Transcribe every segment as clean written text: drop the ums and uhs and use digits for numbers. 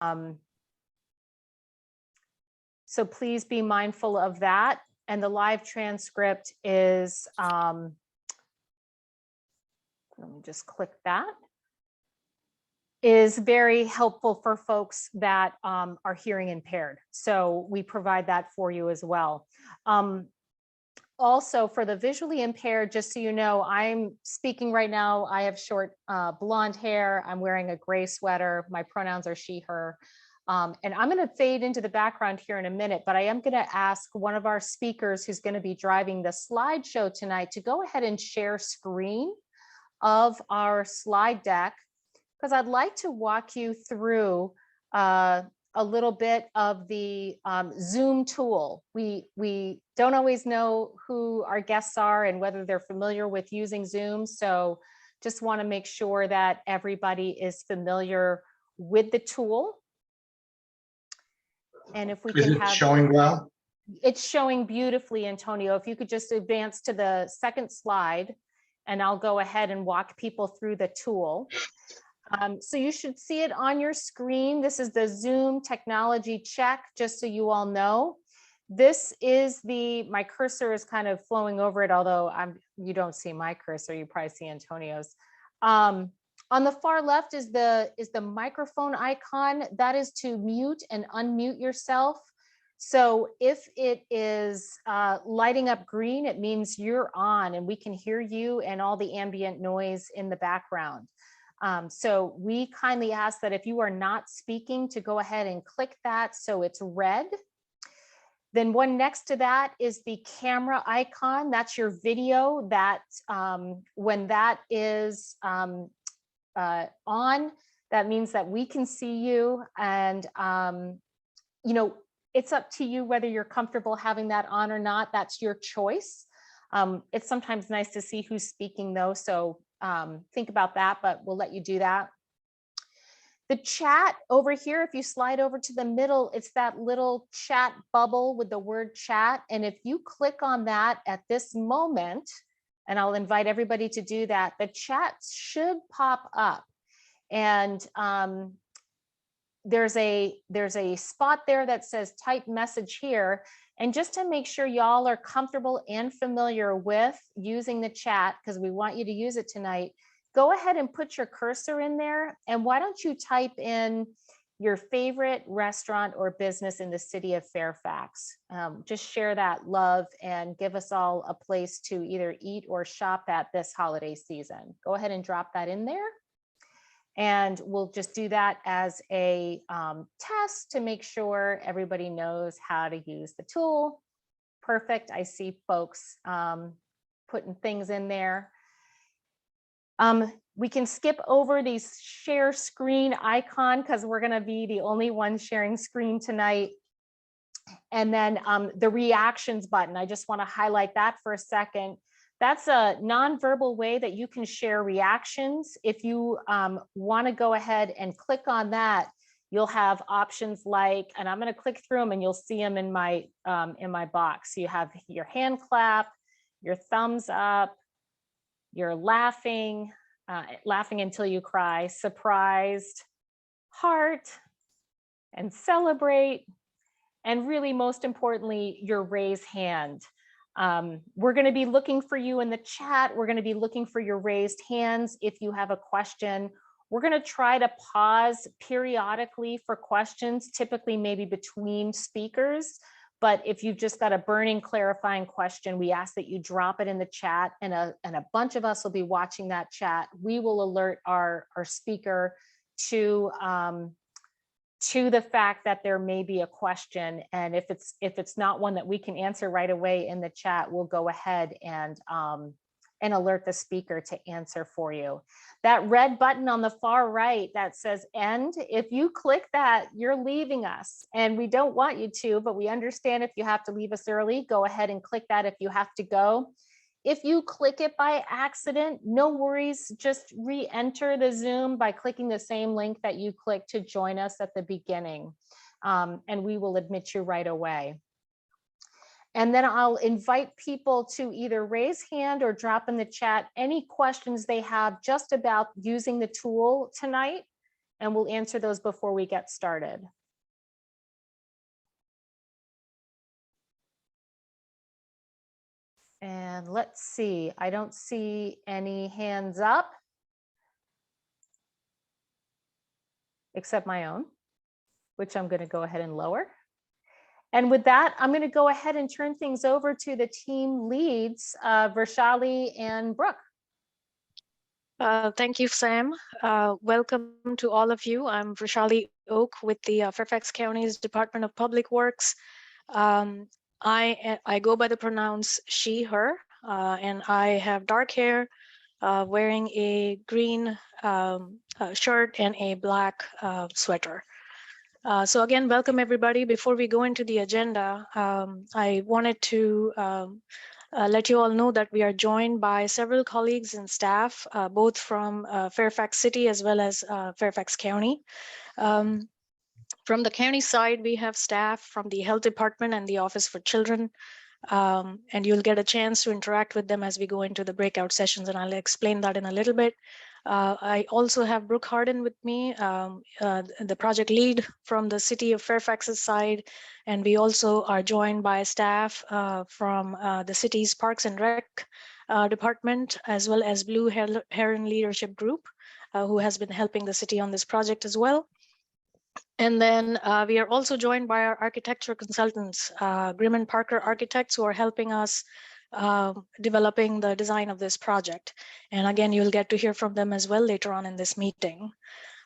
So please be mindful of that. And the live transcript is, let me just click that, is very helpful for folks that are hearing impaired. So we provide that for you as well. Also for the visually impaired, just so you know, I'm speaking right now. I have short blonde hair. I'm wearing a gray sweater. My pronouns are she, her. And I'm going to fade into the background here in a minute, but I am going to ask one of our speakers who's going to be driving the slideshow tonight to go ahead and share screen of our slide deck, because I'd like to walk you through a little bit of the Zoom tool. We don't always know who our guests are and whether they're familiar with using Zoom. So just want to make sure that everybody is familiar with the tool. And if we can have— Is it showing well? It's showing beautifully, Antonio. If you could just advance to the second slide, and I'll go ahead and walk people through the tool. So you should see it on your screen. This is the Zoom technology check, just so you all know. This is my cursor is kind of flowing over it, although you don't see my cursor, you probably see Antonio's. On the far left is the microphone icon. That is to mute and unmute yourself. So if it is lighting up green, it means you're on and we can hear you and all the ambient noise in the background. So we kindly ask that if you are not speaking, to go ahead and click that so it's red. Then one next to that is the camera icon. That's your video. That when that is on, that means that we can see you. And you know, it's up to you whether you're comfortable having that on or not. That's your choice. It's sometimes nice to see who's speaking though, so think about that, but we'll let you do that. The chat over here, if you slide over to the middle, it's that little chat bubble with the word chat. And if you click on that at this moment, and I'll invite everybody to do that, the chat should pop up. And there's a spot there that says type message here. And just to make sure y'all are comfortable and familiar with using the chat, because we want you to use it tonight, go ahead and put your cursor in there. And why don't you type in your favorite restaurant or business in the city of Fairfax? Just share that love and give us all a place to either eat or shop at this holiday season. Go ahead and drop that in there. And we'll just do that as a test to make sure everybody knows how to use the tool. Perfect. I see folks putting things in there. We can skip over these share screen icon because we're going to be the only one sharing screen tonight. And then the reactions button, I just want to highlight that for a second. That's a nonverbal way that you can share reactions. If you want to go ahead and click on that, you'll have options like, and I'm going to click through them and you'll see them in my box. You have your hand clap, your thumbs up, your laughing, laughing until you cry, surprised, heart, and celebrate, and really most importantly, your raise hand. We're going to be looking for you in the chat. We're going to be looking for your raised hands if you have a question. We're going to try to pause periodically for questions, typically maybe between speakers. But if you've just got a burning clarifying question, we ask that you drop it in the chat, and a bunch of us will be watching that chat. We will alert our speaker to the fact that there may be a question, and if it's not one that we can answer right away in the chat, we'll go ahead and alert the speaker to answer for you. That red button on the far right that says end, if you click that, you're leaving us, and we don't want you to, but we understand if you have to leave us early. Go ahead and click that if you have to go. If you click it by accident, no worries, just re-enter the Zoom by clicking the same link that you clicked to join us at the beginning, and we will admit you right away. And then I'll invite people to either raise hand or drop in the chat any questions they have just about using the tool tonight, and we'll answer those before we get started. And let's see, I don't see any hands up, except my own, which I'm going to go ahead and lower. And with that, I'm going to go ahead and turn things over to the team leads, Vaishali and Brooke. Thank you, Sam. Welcome to all of you. I'm Vaishali Oak with the Fairfax County's Department of Public Works. I go by the pronouns she, her, and I have dark hair, wearing a green shirt and a black sweater. So again, welcome everybody. Before we go into the agenda, I wanted to let you all know that we are joined by several colleagues and staff, both from Fairfax City as well as Fairfax County. From the county side, we have staff from the Health Department and the Office for Children, and you'll get a chance to interact with them as we go into the breakout sessions, and I'll explain that in a little bit. I also have Brooke Harden with me, the project lead from the City of Fairfax's side, and we also are joined by staff from the city's Parks and Rec department, as well as Blue Heron Leadership Group, who has been helping the city on this project as well. And then we are also joined by our architecture consultants, Grimm & Parker Architects, who are helping us developing the design of this project. And again, you'll get to hear from them as well later on in this meeting.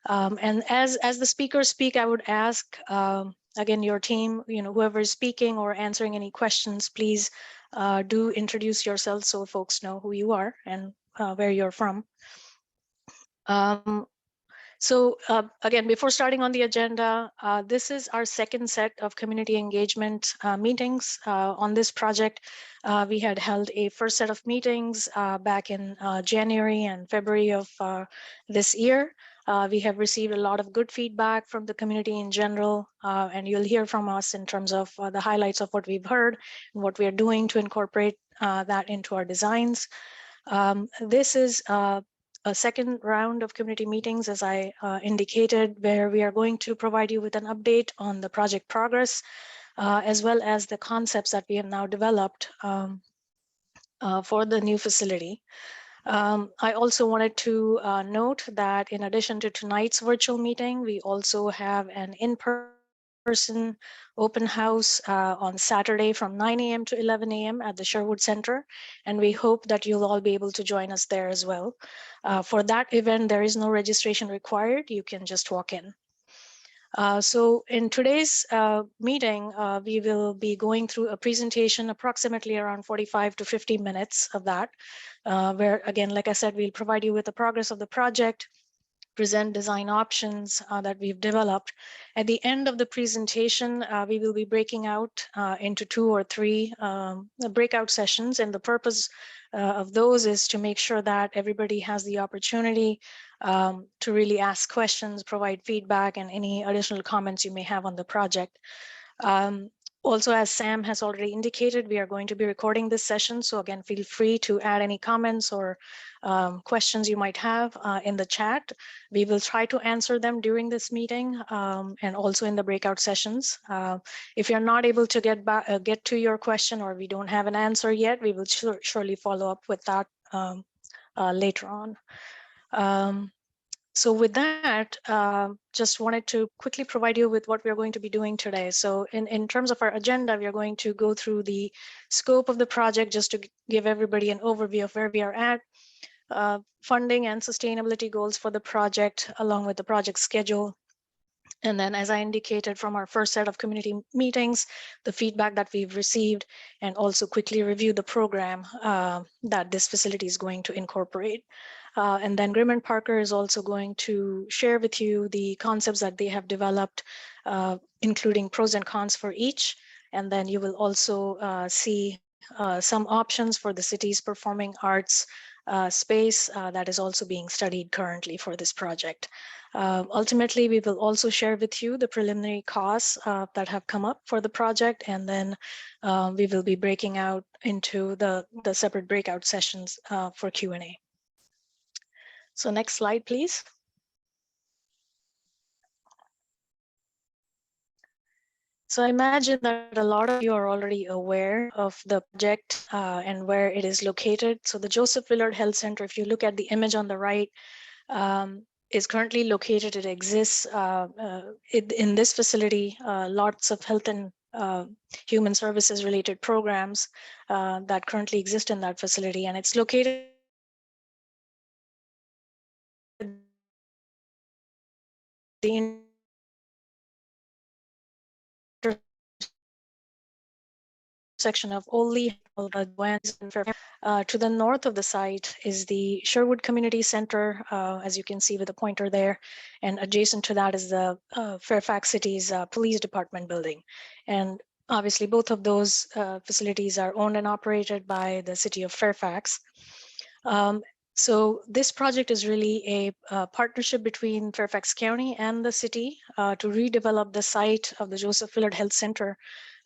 And as the speakers speak, I would ask, again, your team, whoever is speaking or answering any questions, please do introduce yourself so folks know who you are and where you're from. So again, before starting on the agenda, this is our second set of community engagement meetings on this project. We had held a first set of meetings back in January and February of this year. We have received a lot of good feedback from the community in general, and you'll hear from us in terms of the highlights of what we've heard and what we are doing to incorporate that into our designs. This is a second round of community meetings, as I indicated, where we are going to provide you with an update on the project progress, as well as the concepts that we have now developed for the new facility. I also wanted to note that in addition to tonight's virtual meeting, we also have an in-person open house on Saturday from 9 a.m. to 11 a.m. at the Sherwood Center, and we hope that you'll all be able to join us there as well. For that event, there is no registration required. You can just walk in. So in today's meeting, we will be going through a presentation, approximately around 45 to 50 minutes of that, where again, like I said, we'll provide you with the progress of the project, present design options that we've developed. At the end of the presentation, we will be breaking out into 2 or 3 breakout sessions, and the purpose of those is to make sure that everybody has the opportunity to really ask questions, provide feedback, and any additional comments you may have on the project. Also, as Sam has already indicated, we are going to be recording this session. So again, feel free to add any comments or questions you might have in the chat. We will try to answer them during this meeting and also in the breakout sessions. If you're not able to get to your question, or we don't have an answer yet, we will surely follow up with that later on. So with that, just wanted to quickly provide you with what we're going to be doing today. So in terms of our agenda, we are going to go through the scope of the project just to give everybody an overview of where we are at, funding and sustainability goals for the project, along with the project schedule. And then, as I indicated from our first set of community meetings, the feedback that we've received, and also quickly review the program that this facility is going to incorporate. And then Grimm & Parker is also going to share with you the concepts that they have developed, including pros and cons for each. And then you will also see some options for the city's performing arts space that is also being studied currently for this project. Ultimately, we will also share with you the preliminary costs that have come up for the project, and then we will be breaking out into the separate breakout sessions for Q&A. So next slide, please. So I imagine that a lot of you are already aware of the project and where it is located. So the Joseph Willard Health Center, if you look at the image on the right, is currently located. It exists in this facility. Lots of health and human services related programs that currently exist in that facility, and it's located the intersection of Oley, and Fairfax. To the north of the site is the Sherwood Community Center, as you can see with the pointer there, and adjacent to that is the Fairfax City's Police Department building. And obviously both of those facilities are owned and operated by the City of Fairfax. So this project is really a partnership between Fairfax County and the city to redevelop the site of the Joseph Willard Health Center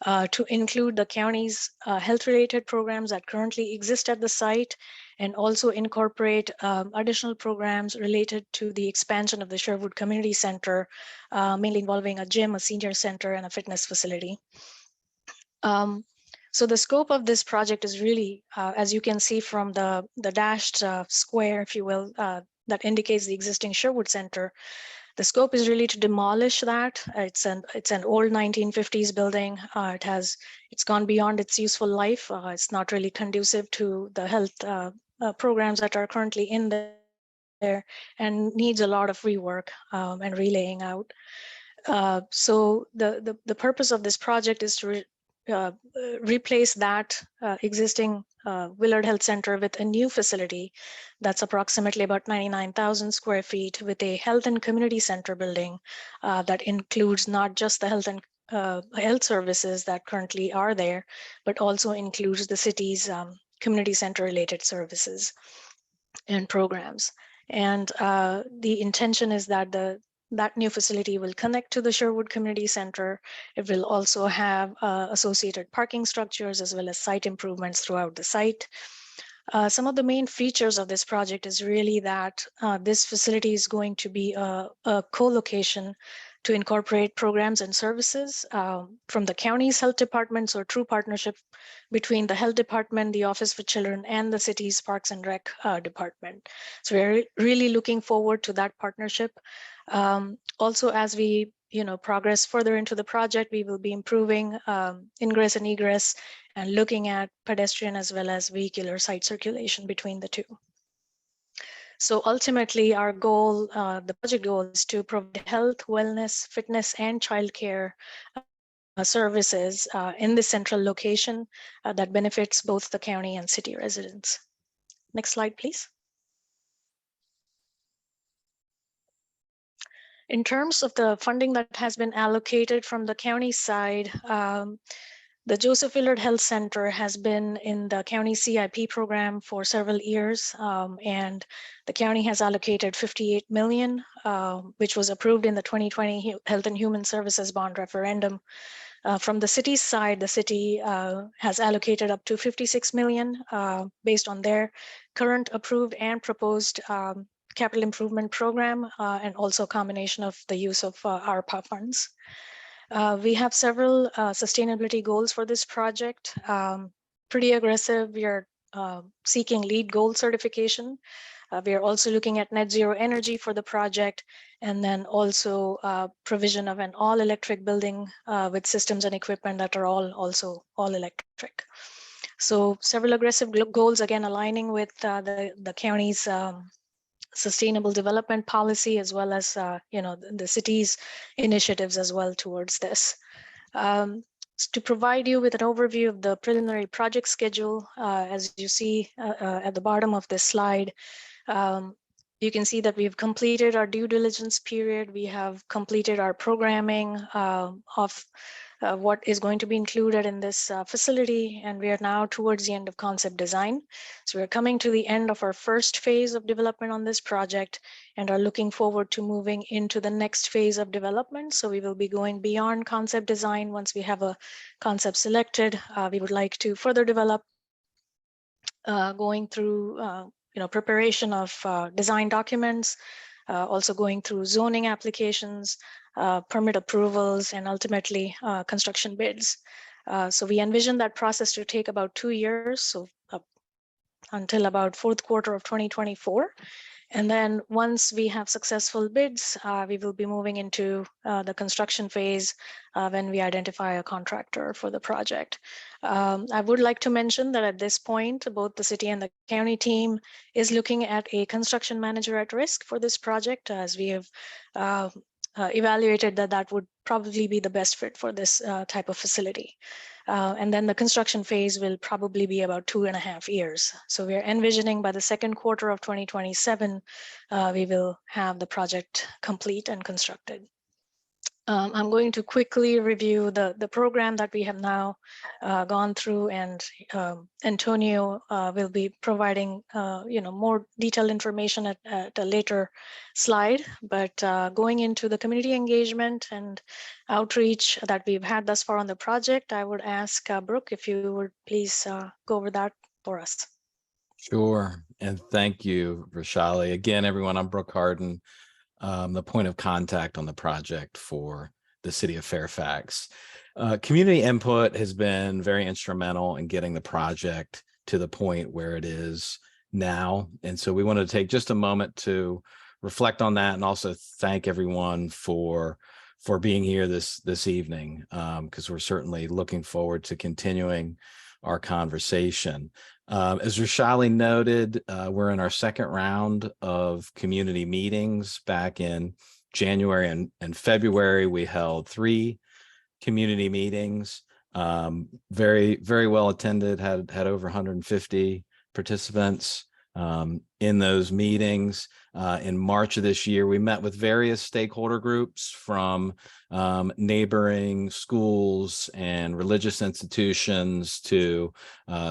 to include the county's health-related programs that currently exist at the site, and also incorporate additional programs related to the expansion of the Sherwood Community Center, mainly involving a gym, a senior center, and a fitness facility. So the scope of this project is really, as you can see from the dashed square, if you will, that indicates the existing Sherwood Center. The scope is really to demolish that. It's an old 1950s building. It's gone beyond its useful life. It's not really conducive to the health programs that are currently in there, and needs a lot of rework and relaying out. So the purpose of this project is to replace that existing Willard Health Center with a new facility that's approximately about 99,000 square feet, with a health and community center building that includes not just the health and health services that currently are there, but also includes the city's community center related services and programs. And the intention is that that new facility will connect to the Sherwood Community Center. It will also have associated parking structures as well as site improvements throughout the site. Some of the main features of this project is really that this facility is going to be a co-location to incorporate programs and services from the county's health department, so a true partnership between the health department, the Office for Children, and the city's Parks and Rec department. So we're really looking forward to that partnership. Also, as we progress further into the project, we will be improving ingress and egress and looking at pedestrian as well as vehicular site circulation between the two. So ultimately, our goal, the project goal, is to provide health, wellness, fitness, and childcare services in the central location that benefits both the county and city residents. Next slide, please. In terms of the funding that has been allocated from the county side, the Joseph Willard Health Center has been in the county CIP program for several years, and the county has allocated $58 million, which was approved in the 2020 Health and Human Services Bond Referendum. From the city's side, the city has allocated up to $56 million based on their current approved and proposed capital improvement program, and also a combination of the use of ARPA funds. We have several sustainability goals for this project. Pretty aggressive. We are seeking LEED Gold certification. We are also looking at net zero energy for the project, and then also provision of an all-electric building with systems and equipment that are also all electric. So several aggressive goals, again, aligning with the county's sustainable development policy, as well as the city's initiatives as well towards this. To provide you with an overview of the preliminary project schedule, as you see at the bottom of this slide, you can see that we've completed our due diligence period. We have completed our programming of what is going to be included in this facility, and we are now towards the end of concept design. So we're coming to the end of our first phase of development on this project and are looking forward to moving into the next phase of development. So we will be going beyond concept design. Once we have a concept selected, we would like to further develop, going through preparation of design documents, also going through zoning applications, permit approvals, and ultimately construction bids. So we envision that process to take about 2 years, so until about fourth quarter of 2024. And then once we have successful bids, we will be moving into the construction phase when we identify a contractor for the project. I would like to mention that at this point, both the city and the county team is looking at a construction manager at risk for this project, as we have evaluated that would probably be the best fit for this type of facility. And then the construction phase will probably be about 2.5 years. So we're envisioning by the second quarter of 2027, we will have the project complete and constructed. I'm going to quickly review the program that we have now gone through, and Antonio will be providing more detailed information at a later slide. But going into the community engagement and outreach that we've had thus far on the project, I would ask Brooke if you would please go over that for us. Sure, and thank you, Rashali. Again, everyone, I'm Brooke Harden, the point of contact on the project for the city of Fairfax. Community input has been very instrumental in getting the project to the point where it is now. And so we wanted to take just a moment to reflect on that, and also thank everyone for being here this evening, because we're certainly looking forward to continuing our conversation. As Rashali noted, we're in our second round of community meetings. Back in January and February, we held 3 community meetings, very, very well attended, had over 150 participants in those meetings. In March of this year, we met with various stakeholder groups from neighboring schools and religious institutions to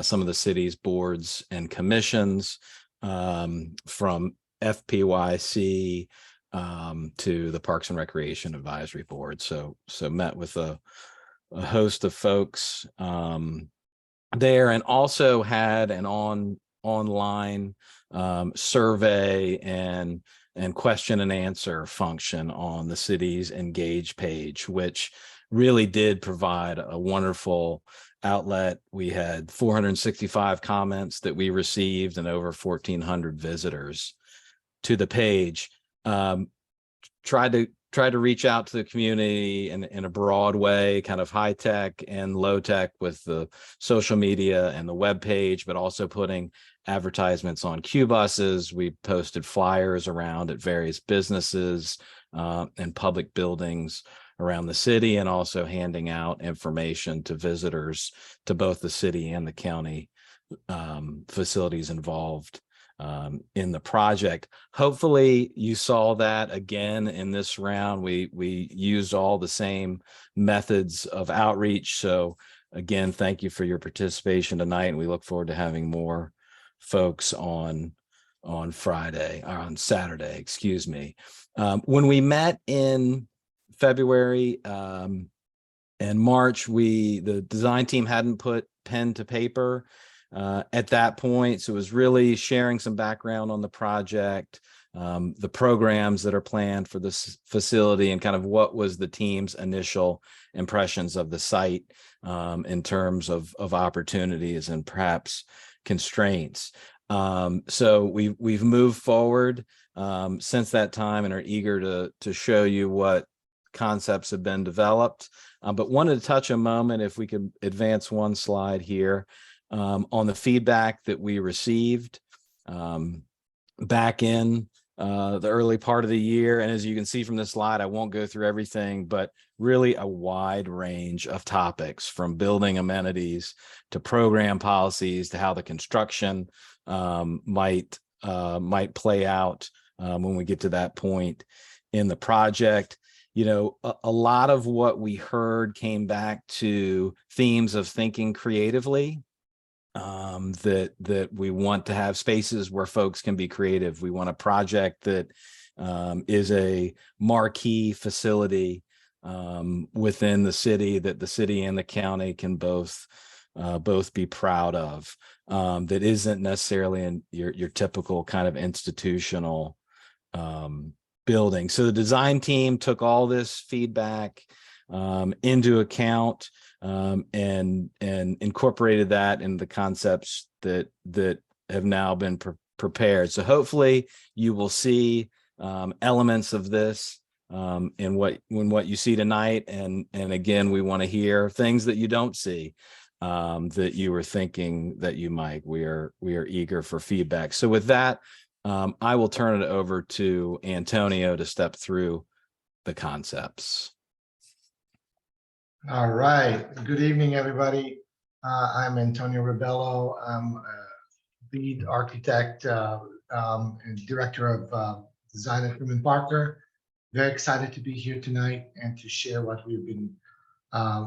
some of the city's boards and commissions, from FPYC to the Parks and Recreation Advisory Board. So met with a host of folks there, and also had an online survey and question and answer function on the city's Engage page, which really did provide a wonderful outlet. We had 465 comments that we received and over 1,400 visitors to the page. Tried to reach out to the community in a broad way, kind of high tech and low tech with the social media and the web page, but also putting advertisements on Q buses. We posted flyers around at various businesses and public buildings around the city, and also handing out information to visitors to both the city and the county facilities involved in the project. Hopefully you saw that again in this round. We used all the same methods of outreach. So again, thank you for your participation tonight, and we look forward to having more folks on Saturday, excuse me. When we met in February and March, the design team hadn't put pen to paper at that point. So it was really sharing some background on the project, the programs that are planned for this facility, and kind of what was the team's initial impressions of the site in terms of opportunities and perhaps constraints. So we've moved forward since that time, and are eager to show you what concepts have been developed. But wanted to touch a moment, if we could advance one slide here, on the feedback that we received back in the early part of the year. And as you can see from this slide, I won't go through everything, but really a wide range of topics, from building amenities to program policies to how the construction might play out when we get to that point in the project. You know, a lot of what we heard came back to themes of thinking creatively, that we want to have spaces where folks can be creative. We want a project that is a marquee facility within the city, that the city and the county can both be proud of, that isn't necessarily in your typical kind of institutional building. So the design team took all this feedback into account and incorporated that in the concepts that have now been prepared. So hopefully you will see elements of this in what you see tonight. And again, we want to hear things that you don't see that you were thinking that you might. We are eager for feedback. So with that, I will turn it over to Antonio to step through the concepts. All right. Good evening, everybody. I'm Antonio Rebello. I'm a lead architect and director of design at Freeman Parker. Very excited to be here tonight and to share what we've been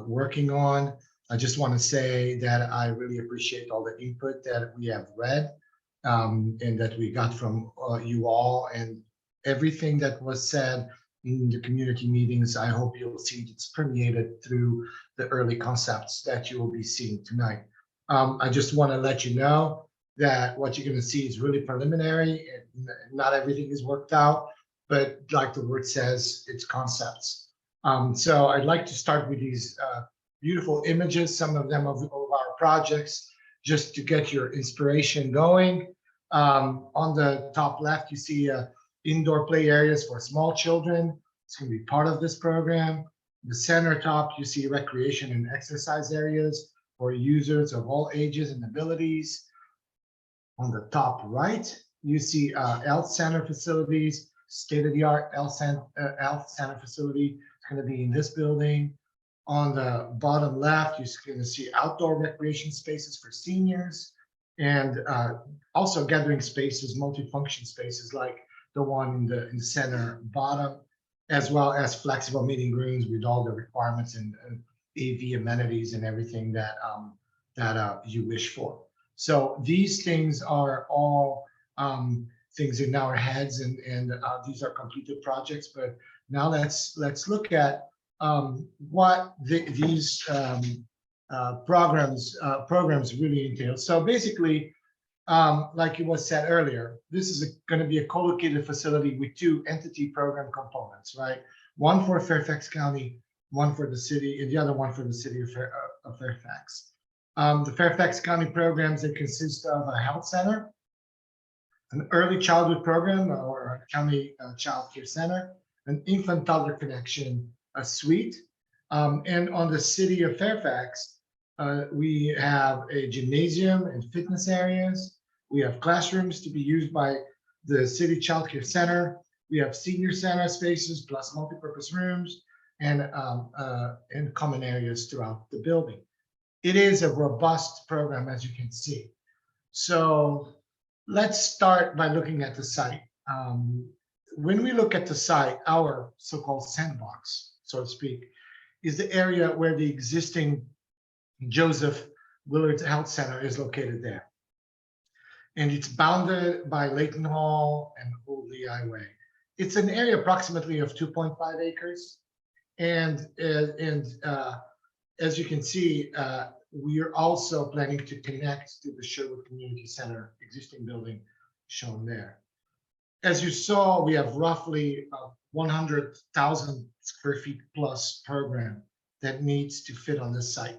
working on. I just want to say that I really appreciate all the input that we have read and that we got from you all, and everything that was said in the community meetings. I hope you'll see it's permeated through the early concepts that you will be seeing tonight. I just want to let you know that what you're going to see is really preliminary, and not everything is worked out, but like the word says, it's concepts. So I'd like to start with these beautiful images, some of them of our projects, just to get your inspiration going. On the top left, you see indoor play areas for small children. It's going to be part of this program. The center top, you see recreation and exercise areas for users of all ages and abilities. On the top right, you see health center facilities, state-of-the-art health center facility. It's going to be in this building. On the bottom left, you're going to see outdoor recreation spaces for seniors, and also gathering spaces, multifunction spaces like the one in the center bottom, as well as flexible meeting rooms with all the requirements and AV amenities and everything that you wish for. So these things are all things in our heads, and these are completed projects. But now let's look at what these programs really entail. So basically, like it was said earlier, this is going to be a co-located facility with two entity program components, right? One for Fairfax County, one for the city, and the other one for the city of Fairfax. The Fairfax County programs, they consist of a health center, an early childhood program or a county child care center, an infant toddler connection, a suite. And on the city of Fairfax, we have a gymnasium and fitness areas. We have classrooms to be used by the city child care center. We have senior center spaces plus multipurpose rooms and common areas throughout the building. It is a robust program, as you can see. So let's start by looking at the site. When we look at the site, our so-called sandbox, so to speak, is the area where the existing Joseph Willard Health Center is located there. And it's bounded by Layton Hall and Old Lehigh Way. It's an area approximately of 2.5 acres. And as you can see, we are also planning to connect to the Sherwood Community Center existing building shown there. As you saw, we have roughly 100,000 square feet plus program that needs to fit on this site.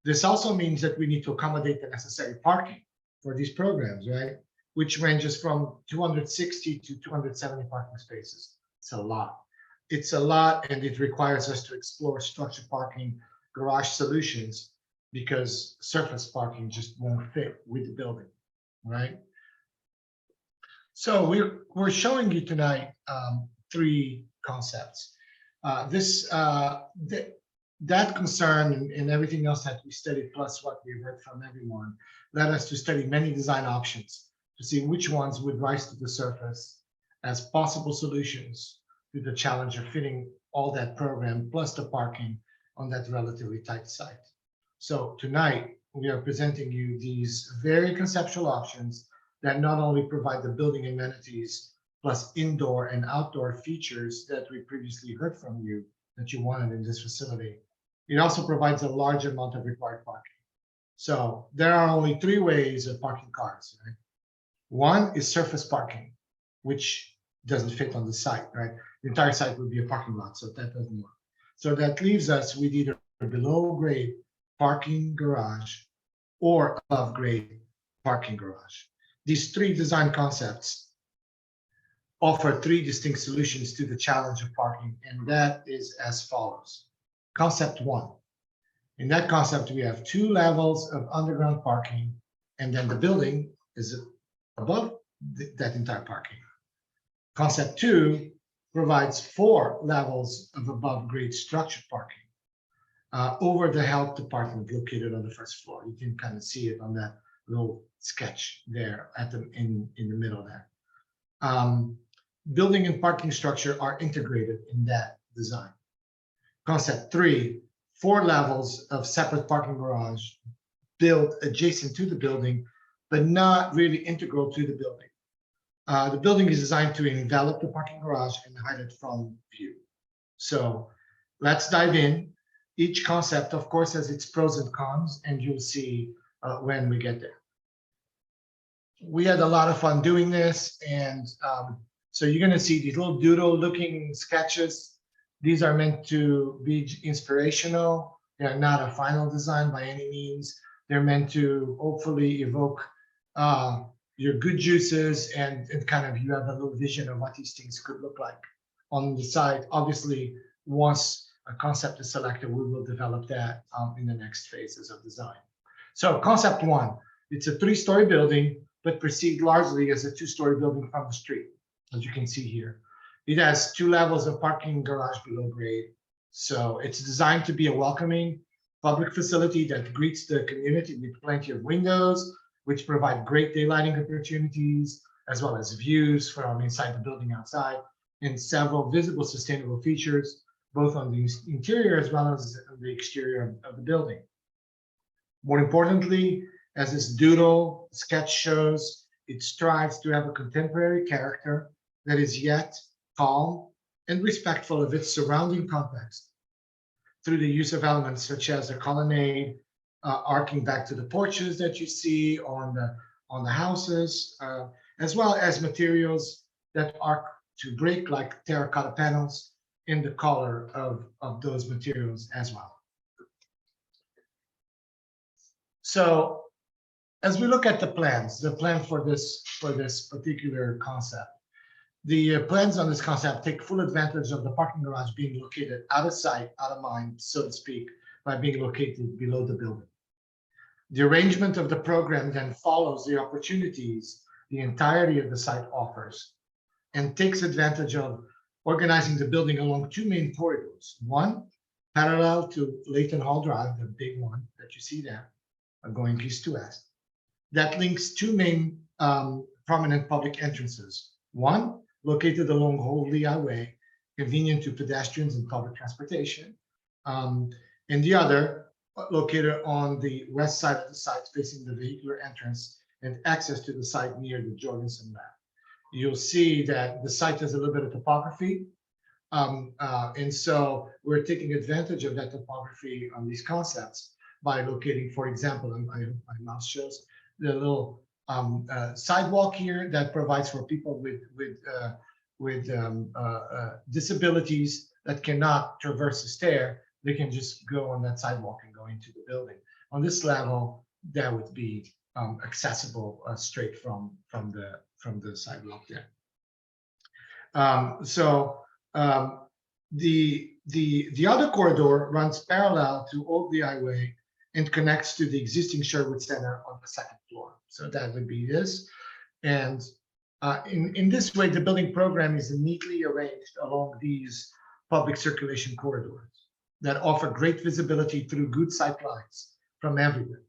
This also means that we need to accommodate the necessary parking for these programs, right? Which ranges from 260 to 270 parking spaces. It's a lot. It's a lot, and it requires us to explore structured parking, garage solutions, because surface parking just won't fit with the building, right? So we're showing you tonight three concepts. That concern and everything else that we studied, plus what we heard from everyone, led us to study many design options to see which ones would rise to the surface as possible solutions to the challenge of fitting all that program plus the parking on that relatively tight site. So tonight, we are presenting you these very conceptual options that not only provide the building amenities plus indoor and outdoor features that we previously heard from you that you wanted in this facility. It also provides a large amount of required parking. So there are only three ways of parking cars, right? One is surface parking, which doesn't fit on the site, right? The entire site would be a parking lot, so that doesn't work. So that leaves us with either below grade parking garage or above grade parking garage. These three design concepts offer three distinct solutions to the challenge of parking, and that is as follows. Concept one. In that concept, we have 2 levels of underground parking, and then the building is above that entire parking. Concept 2 provides 4 levels of above grade structured parking over the health department located on the first floor. You can kind of see it on that little sketch there in the middle there. Building and parking structure are integrated in that design. Concept 3, 4 levels of separate parking garage built adjacent to the building, but not really integral to the building. The building is designed to envelop the parking garage and hide it from view. So let's dive in. Each concept, of course, has its pros and cons, and you'll see when we get there. We had a lot of fun doing this, and so you're going to see these little doodle-looking sketches. These are meant to be inspirational. They're not a final design by any means. They're meant to hopefully evoke your good juices and kind of you have a little vision of what these things could look like on the side. Obviously, once a concept is selected, we will develop that in the next phases of design. So concept 1, it's a 3-story building, but perceived largely as a 2-story building from the street, as you can see here. It has 2 levels of parking garage below grade. So it's designed to be a welcoming public facility that greets the community with plenty of windows, which provide great daylighting opportunities, as well as views from inside the building outside, and several visible sustainable features, both on the interior as well as the exterior of the building. More importantly, as this doodle sketch shows, it strives to have a contemporary character that is yet calm and respectful of its surrounding context through the use of elements such as a colonnade arcing back to the porches that you see on the houses, as well as materials that arc to break, like terracotta panels, in the color of those materials as well. So as we look at the plans, the plan for this particular concept, the plans on this concept take full advantage of the parking garage being located out of sight, out of mind, so to speak, by being located below the building. The arrangement of the program then follows the opportunities the entirety of the site offers and takes advantage of organizing the building along 2 main corridors. One, parallel to Layton Hall Drive, the big one that you see there, going east to west, that links 2 main prominent public entrances. One, located along Hoadley Highway, convenient to pedestrians and public transportation, and the other located on the west side of the site, facing the vehicular entrance and access to the site near the Jorgensen Lab. You'll see that the site has a little bit of topography, and so we're taking advantage of that topography on these concepts by locating, for example, my mouse shows the little sidewalk here that provides for people with disabilities that cannot traverse a stair. They can just go on that sidewalk and go into the building. On this level, that would be accessible straight from the sidewalk there. The other corridor runs parallel to Oakley Highway and connects to the existing Sherwood Center on the 2nd floor. So that would be this. And in this way, the building program is neatly arranged along these public circulation corridors that offer great visibility through good sight lines from everywhere,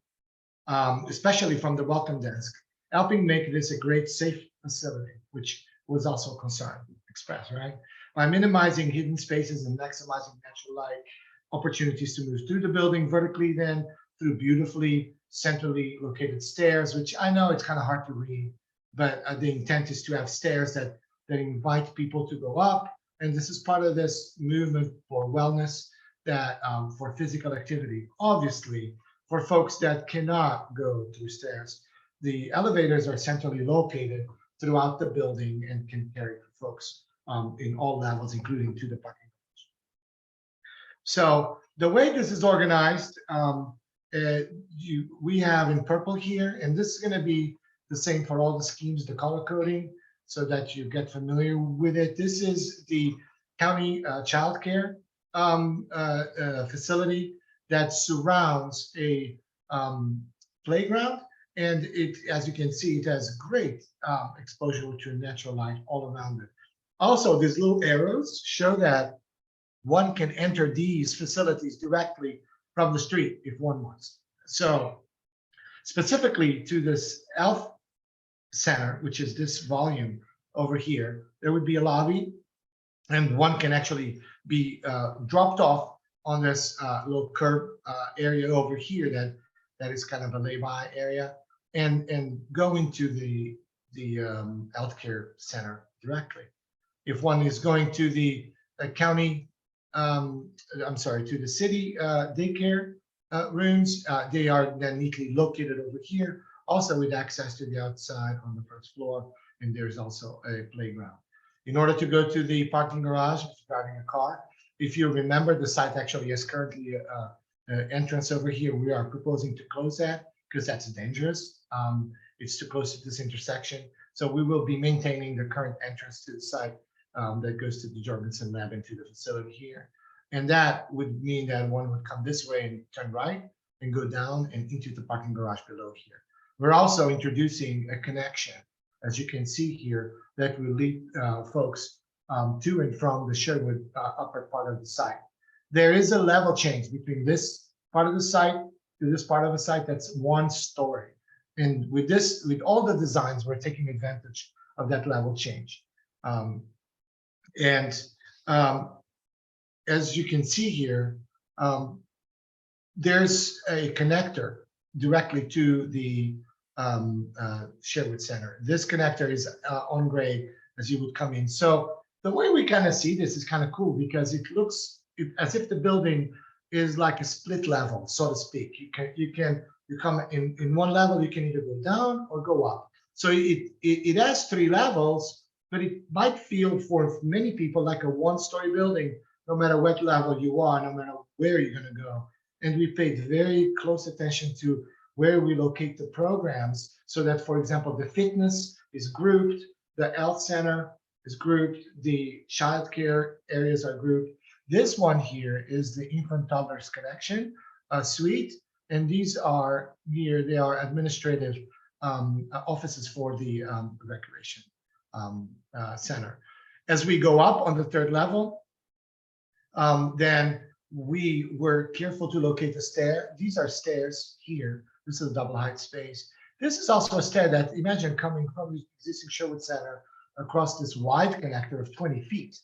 especially from the welcome desk, helping make this a great safe facility, which was also a concern expressed, right? By minimizing hidden spaces and maximizing natural light opportunities to move through the building vertically, then through beautifully centrally located stairs, which I know it's kind of hard to read, but the intent is to have stairs that invite people to go up. And this is part of this movement for wellness, that for physical activity. Obviously, for folks that cannot go through stairs, the elevators are centrally located throughout the building and can carry folks in all levels, including to the parking. So the way this is organized, we have in purple here, and this is going to be the same for all the schemes, the color coding, so that you get familiar with it. This is the county childcare facility that surrounds a playground, and it, as you can see, it has great exposure to natural light all around it. Also, these little arrows show that one can enter these facilities directly from the street if one wants. So specifically to this health center, which is this volume over here, there would be a lobby, and one can actually be dropped off on this little curb area over here that is kind of a lay-by area, and go into the healthcare center directly. If one is going to the county, I'm sorry, to the city daycare rooms, they are then neatly located over here, also with access to the outside on the first floor, and there's also a playground. In order to go to the parking garage, if you're driving a car, if you remember, the site actually is currently an entrance over here. We are proposing to close that because that's dangerous. It's too close to this intersection. So we will be maintaining the current entrance to the site that goes to the Jorgensen lab into the facility here. And that would mean that one would come this way and turn right and go down and into the parking garage below here. We're also introducing a connection, as you can see here, that will lead folks to and from the Sherwood upper part of the site. There is a level change between this part of the site to this part of the site that's 1 story. And with this, with all the designs, we're taking advantage of that level change. As you can see here, there's a connector directly to the Sherwood Center. This connector is on grade as you would come in. So the way we kind of see this is kind of cool because it looks as if the building is like a split level, so to speak. You come in one level, you can either go down or go up. So it has 3 levels, but it might feel for many people like a 1-story building, no matter what level you are, no matter where you're going to go. And we paid very close attention to where we locate the programs so that, for example, the fitness is grouped, the health center is grouped, the childcare areas are grouped. This one here is the infant toddlers connection suite, and these are here, they are administrative offices for the recreation center. As we go up on the 3rd level, then we were careful to locate the stair. These are stairs here. This is a double height space. This is also a stair that, imagine coming from the existing Sherwood Center across this wide connector of 20 feet.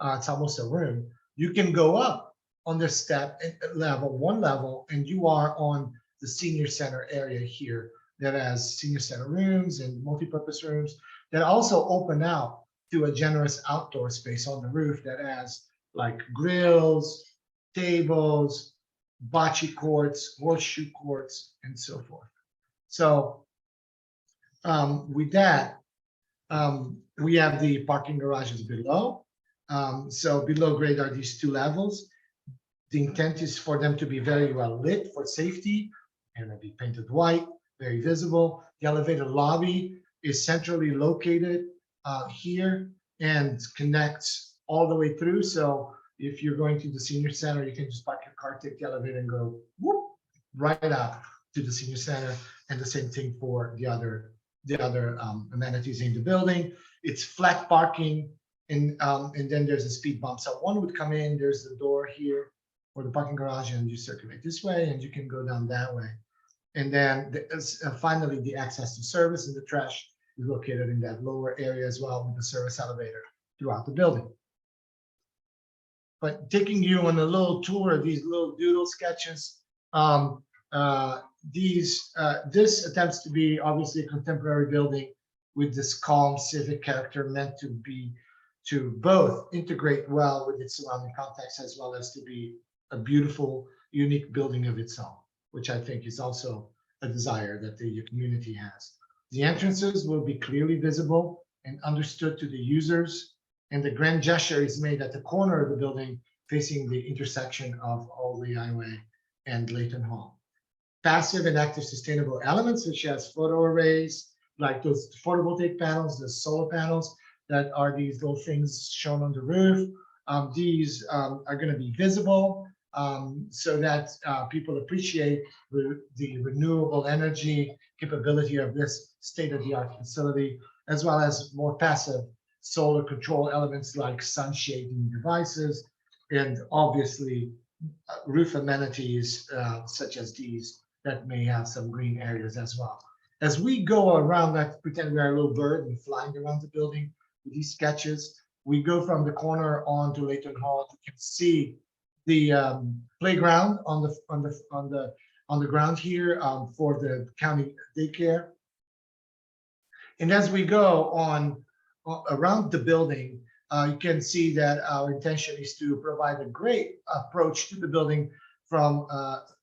It's almost a room. You can go up on this step level, 1 level, and you are on the senior center area here that has senior center rooms and multi-purpose rooms that also open out to a generous outdoor space on the roof that has like grills, tables, bocce courts, horseshoe courts, and so forth. So with that, we have the parking garages below. So below grade are these 2 levels. The intent is for them to be very well lit for safety and be painted white, very visible. The elevator lobby is centrally located here and connects all the way through. So if you're going to the senior center, you can just park your car, take the elevator and go whoop, right up to the senior center. And the same thing for the other amenities in the building. It's flat parking, and then there's a speed bump. So one would come in, there's the door here for the parking garage, and you circulate this way, and you can go down that way. And then finally, the access to service and the trash is located in that lower area as well, with the service elevator throughout the building. But taking you on a little tour of these little doodle sketches, this attempts to be obviously a contemporary building with this calm civic character, meant to both integrate well with its surrounding context as well as to be a beautiful, unique building of its own, which I think is also a desire that the community has. The entrances will be clearly visible and understood to the users And the grand gesture is made at the corner of the building facing the intersection of Old Lee Highway and Layton Hall. Passive and active sustainable elements such as photo arrays, like those photovoltaic panels, the solar panels that are these little things shown on the roof. These are going to be visible so that people appreciate the renewable energy capability of this state-of-the-art facility, as well as more passive solar control elements like sun shading devices, and obviously roof amenities such as these that may have some green areas as well. As we go around, let's pretend we are a little bird and flying around the building with these sketches. We go from the corner on to Layton Hall. You can see the playground on the ground here for the county daycare. And as we go on around the building, you can see that our intention is to provide a great approach to the building from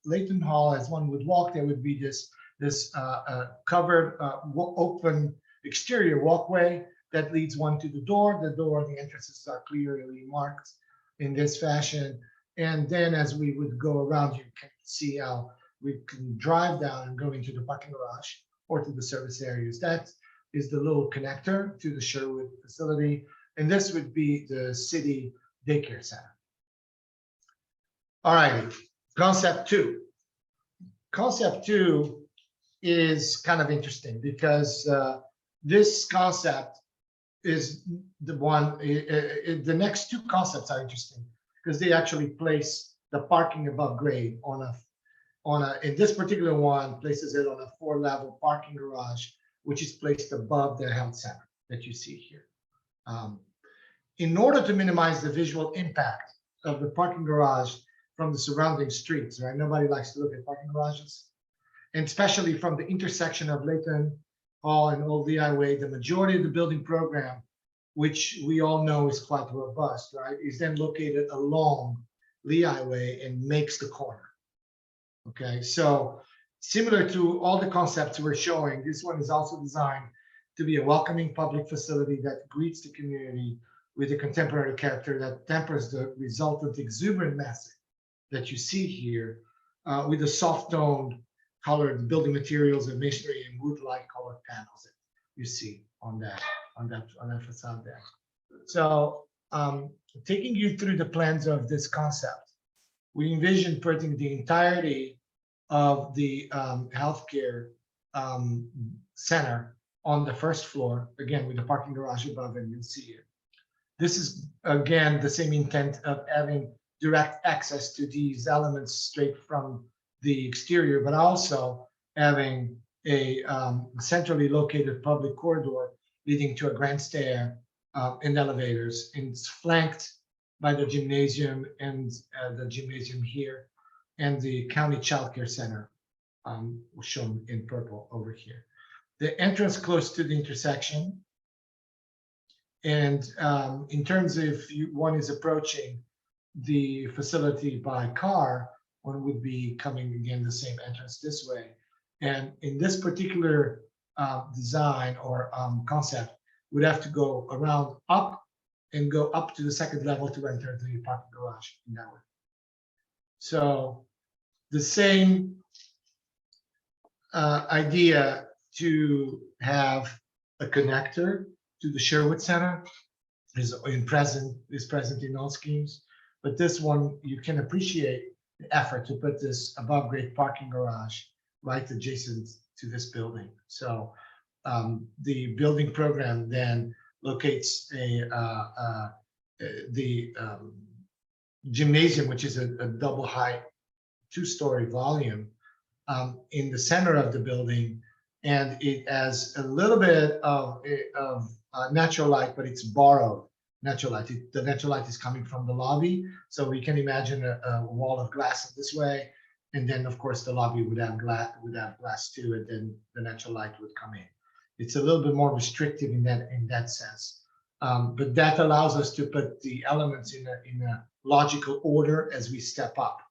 Layton Hall. As one would walk, there would be this covered open exterior walkway that leads one to the door. The entrances are clearly marked in this fashion. And then as we would go around, you can see how we can drive down and go into the parking garage or to the service areas. That is the little connector to the Sherwood facility. And this would be the city daycare center. All right, concept two. Concept two is kind of interesting because this concept is the one, the next two concepts are interesting because they actually place the parking above grade in this particular one, places it on a 4-level parking garage, which is placed above the health center that you see here. In order to minimize the visual impact of the parking garage from the surrounding streets, right? Nobody likes to look at parking garages. And especially from the intersection of Layton Hall and Old Lee Highway, the majority of the building program, which we all know is quite robust, right, is then located along Lee Highway and makes the corner. Okay, so similar to all the concepts we're showing, this one is also designed to be a welcoming public facility that greets the community with a contemporary character that tempers the resultant exuberant massing that you see here with the soft-toned colored building materials and masonry and wood-like colored panels that you see on that facade there. So taking you through the plans of this concept, we envision putting the entirety of the healthcare center on the first floor, again with the parking garage above, and you'll see it. This is again the same intent of having direct access to these elements straight from the exterior, but also having a centrally located public corridor leading to a grand stair and elevators, and it's flanked by the gymnasium and the gymnasium here and the county child care center shown in purple over here. The entrance close to the intersection, and in terms of one is approaching the facility by car, one would be coming again the same entrance this way. And in this particular design or concept, would have to go around up and go up to the second level to enter the parking garage in that way. So the same idea to have a connector to the Sherwood Center is present in all schemes, but this one you can appreciate the effort to put this above grade parking garage right adjacent to this building. So the building program then locates the gymnasium, which is a double height 2-story volume in the center of the building, and it has a little bit of natural light, but it's borrowed natural light. The natural light is coming from the lobby, so we can imagine a wall of glass this way, and then of course the lobby would have glass too, and then the natural light would come in. It's a little bit more restrictive in that sense, but that allows us to put the elements in a logical order as we step up.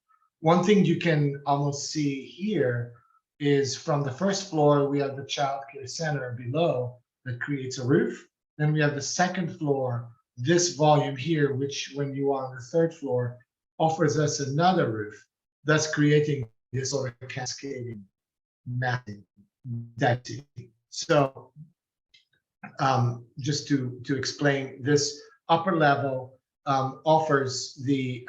One thing you can almost see here is from the first floor, we have the child care center below that creates a roof. Then we have the second floor this volume here, which when you are on the third floor, offers us another roof, thus creating this sort of cascading massive density. So just to explain, this upper level offers the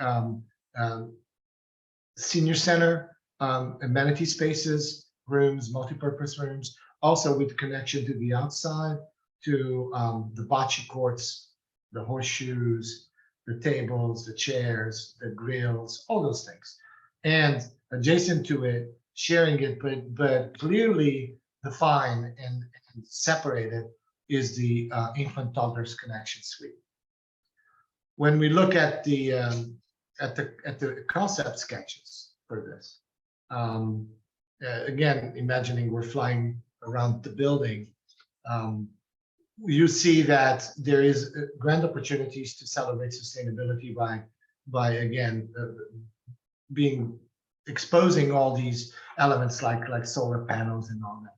senior center, amenity spaces, rooms, multipurpose rooms, also with connection to the outside, to the bocce courts, the horseshoes, the tables, the chairs, the grills, all those things. And adjacent to it, sharing it, but clearly defined and separated, is the infant toddlers connection suite. When we look at the concept sketches for this, again, imagining we're flying around the building, you see that there is grand opportunities to celebrate sustainability by again exposing all these elements like solar panels and all that.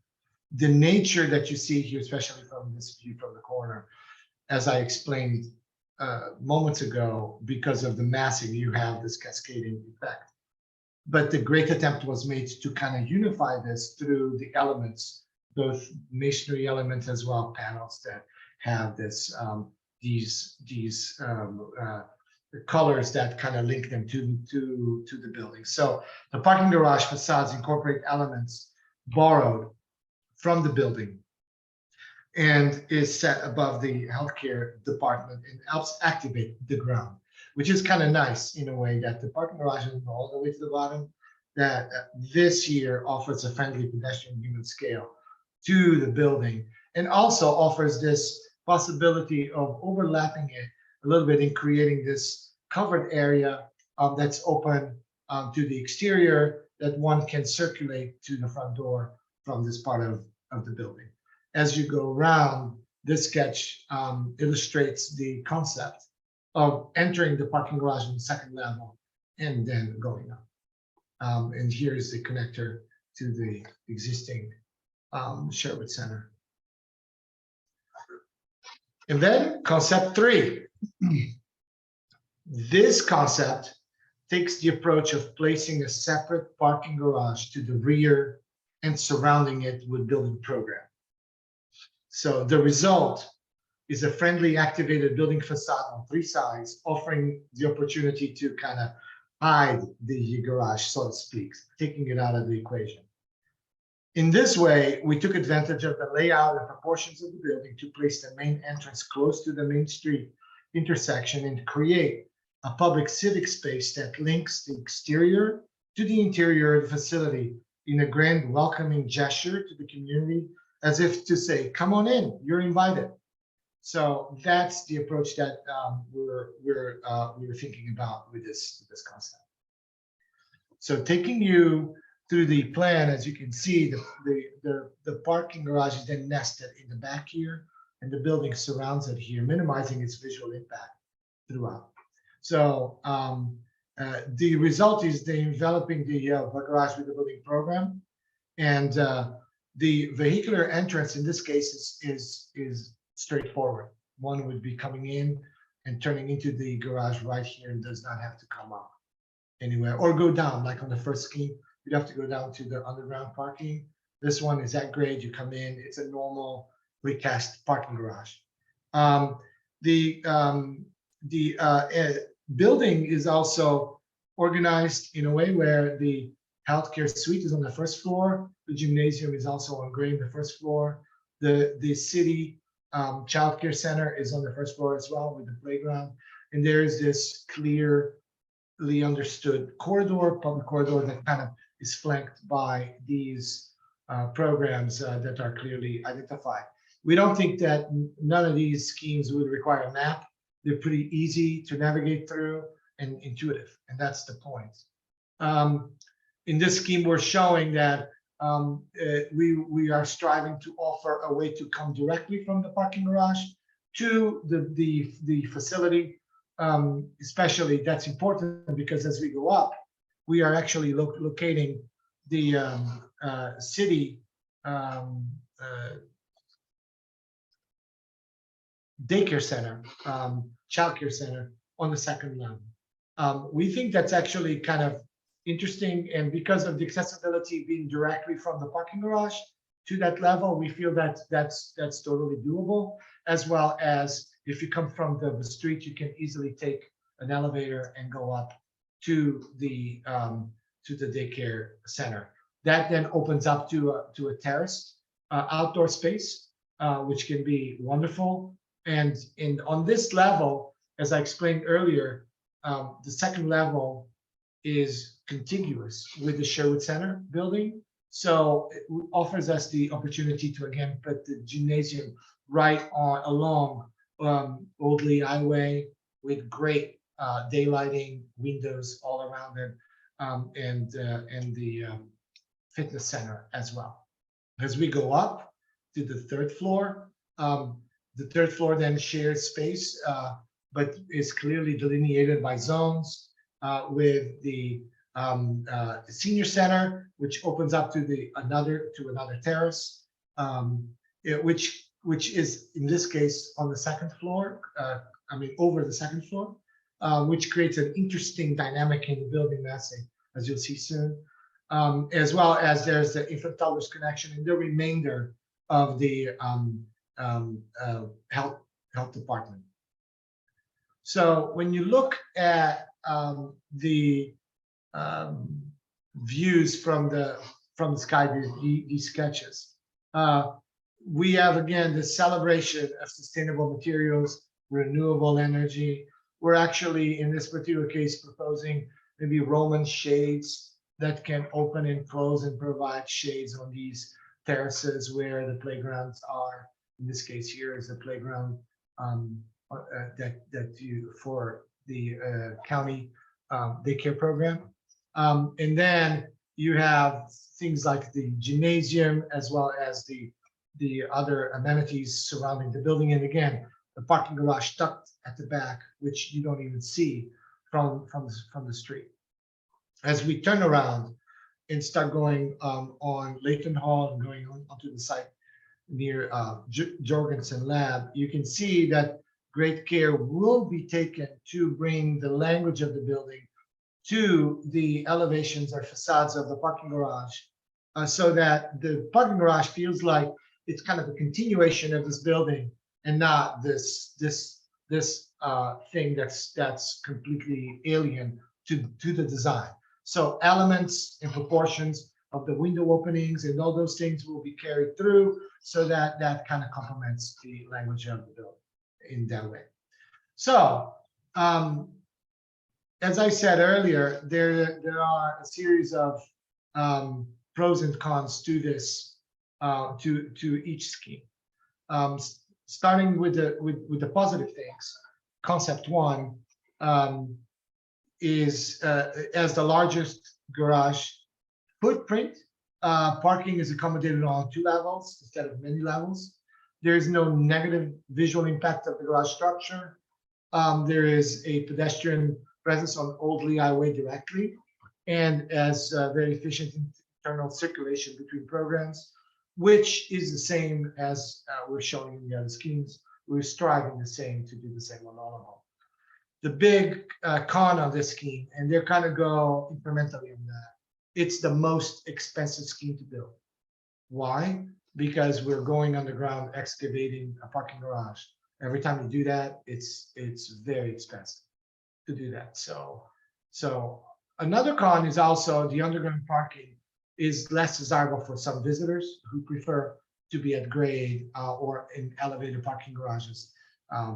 The nature that you see here, especially from this view from the corner, as I explained moments ago, because of the massing, you have this cascading effect. But the great attempt was made to kind of unify this through the elements, both masonry elements as well panels that have this these colors that kind of link them to the building. So the parking garage facades incorporate elements borrowed from the building and is set above the healthcare department and helps activate the ground, which is kind of nice in a way that the parking garage is all the way to the bottom, that this year offers a friendly pedestrian human scale to the building, and also offers this possibility of overlapping it a little bit in creating this covered area that's open to the exterior, that one can circulate to the front door from this part of the building. As you go around, this sketch illustrates the concept of entering the parking garage on the second level and then going up. And here is the connector to the existing Sherwood Center. And then concept 3. This concept takes the approach of placing a separate parking garage to the rear and surrounding it with building program. So the result is a friendly activated building facade on 3 sides, offering the opportunity to kind of hide the garage, so to speak, taking it out of the equation. In this way, we took advantage of the layout and proportions of the building to place the main entrance close to the main street intersection and create a public civic space that links the exterior to the interior of the facility in a grand welcoming gesture to the community, as if to say, come on in, you're invited. So that's the approach that we were thinking about with this concept. So taking you through the plan, as you can see, the parking garage is then nested in the back here, and the building surrounds it here, minimizing its visual impact throughout. So the result is the enveloping the garage with the building program, and the vehicular entrance in this case is straightforward. One would be coming in and turning into the garage right here and does not have to come up anywhere or go down like on the first scheme. You'd have to go down to the underground parking. This one is at grade. You come in, it's a normal recast parking garage. The building is also organized in a way where the healthcare suite is on the first floor. The gymnasium is also on grade, the first floor. The city childcare center is on the first floor as well with the playground. And there is this clearly understood corridor, public corridor that kind of is flanked by these programs that are clearly identified. We don't think that none of these schemes would require a map. They're pretty easy to navigate through and intuitive, and that's the point. In this scheme, we're showing that we are striving to offer a way to come directly from the parking garage to the facility. Especially that's important because as we go up, we are actually locating the city daycare center, childcare center on the second level. We think that's actually kind of interesting, and because of the accessibility being directly from the parking garage to that level, we feel that that's totally doable. As well as if you come from the street, you can easily take an elevator and go up to the daycare center. That then opens up to a terrace outdoor space, which can be wonderful. And on this level, as I explained earlier, the second level is contiguous with the Sherwood Center building. So it offers us the opportunity to again put the gymnasium right on along Old Lee Highway with great daylighting, windows all around it, and the fitness center as well. As we go up to the third floor then shares space, but is clearly delineated by zones with the senior center, which opens up to another terrace, which is in this case on the second floor. Over the second floor, which creates an interesting dynamic in the building massing, as you'll see soon. As well as there's the infant toddlers connection in the remainder of the health department. So when you look at the views from the sky, these sketches, we have again the celebration of sustainable materials, renewable energy. We're actually in this particular case proposing maybe Roman shades that can open and close and provide shades on these terraces where the playgrounds are. In this case here is the playground that you for the county daycare program. And then you have things like the gymnasium as well as the other amenities surrounding the building. And again, the parking garage tucked at the back, which you don't even see from the street. As we turn around and start going on Layton Hall and going onto the site near Jorgensen Lab, you can see that great care will be taken to bring the language of the building to the elevations or facades of the parking garage, so that the parking garage feels like it's kind of a continuation of this building and not this thing that's completely alien to the design. So elements and proportions of the window openings and all those things will be carried through, so that kind of complements the language of the building in that way. So as I said earlier, there are a series of pros and cons to this, to each scheme. Starting with the positive things, concept one is as the largest garage footprint, parking is accommodated on 2 levels instead of many levels. There is no negative visual impact of the garage structure. There is a pedestrian presence on Old Lee Highway directly, and as very efficient internal circulation between programs, which is the same as we're showing in the other schemes. We're striving the same to do the same on all of them. The big con of this scheme, and they're kind of go incrementally on that, it's the most expensive scheme to build. Why? Because we're going underground excavating a parking garage. Every time you do that, it's very expensive to do that. So another con is also the underground parking is less desirable for some visitors who prefer to be at grade or in elevated parking garages,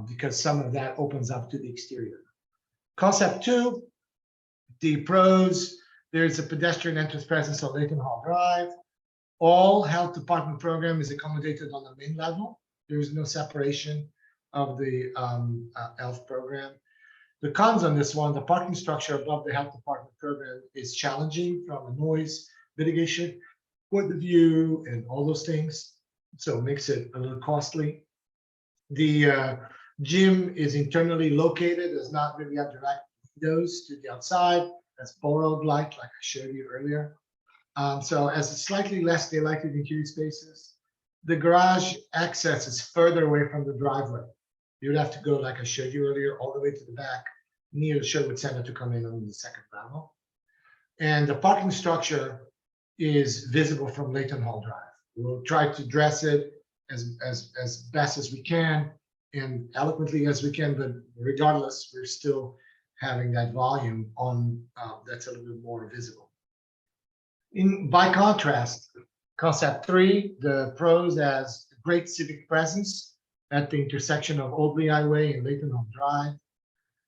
because some of that opens up to the exterior. Concept two, the pros, there's a pedestrian entrance presence on Layton Hall Drive. All health department program is accommodated on the main level. There is no separation of the health program. The cons on this one, the parking structure above the health department program is challenging from a noise mitigation point of view and all those things. So it makes it a little costly. The gym is internally located, does not really have direct windows to the outside. That's borrowed light, like I showed you earlier. So as it's slightly less daylighted interior spaces, the garage access is further away from the driveway. You would have to go, like I showed you earlier, all the way to the back near the Sherwood Center to come in on the second level. And the parking structure is visible from Layton Hall Drive. We'll try to dress it as best as we can and eloquently as we can, but regardless, we're still having that volume on that's a little bit more visible. By contrast, concept 3, the pros as great civic presence at the intersection of Old Lehigh Way and Layton Hall Drive.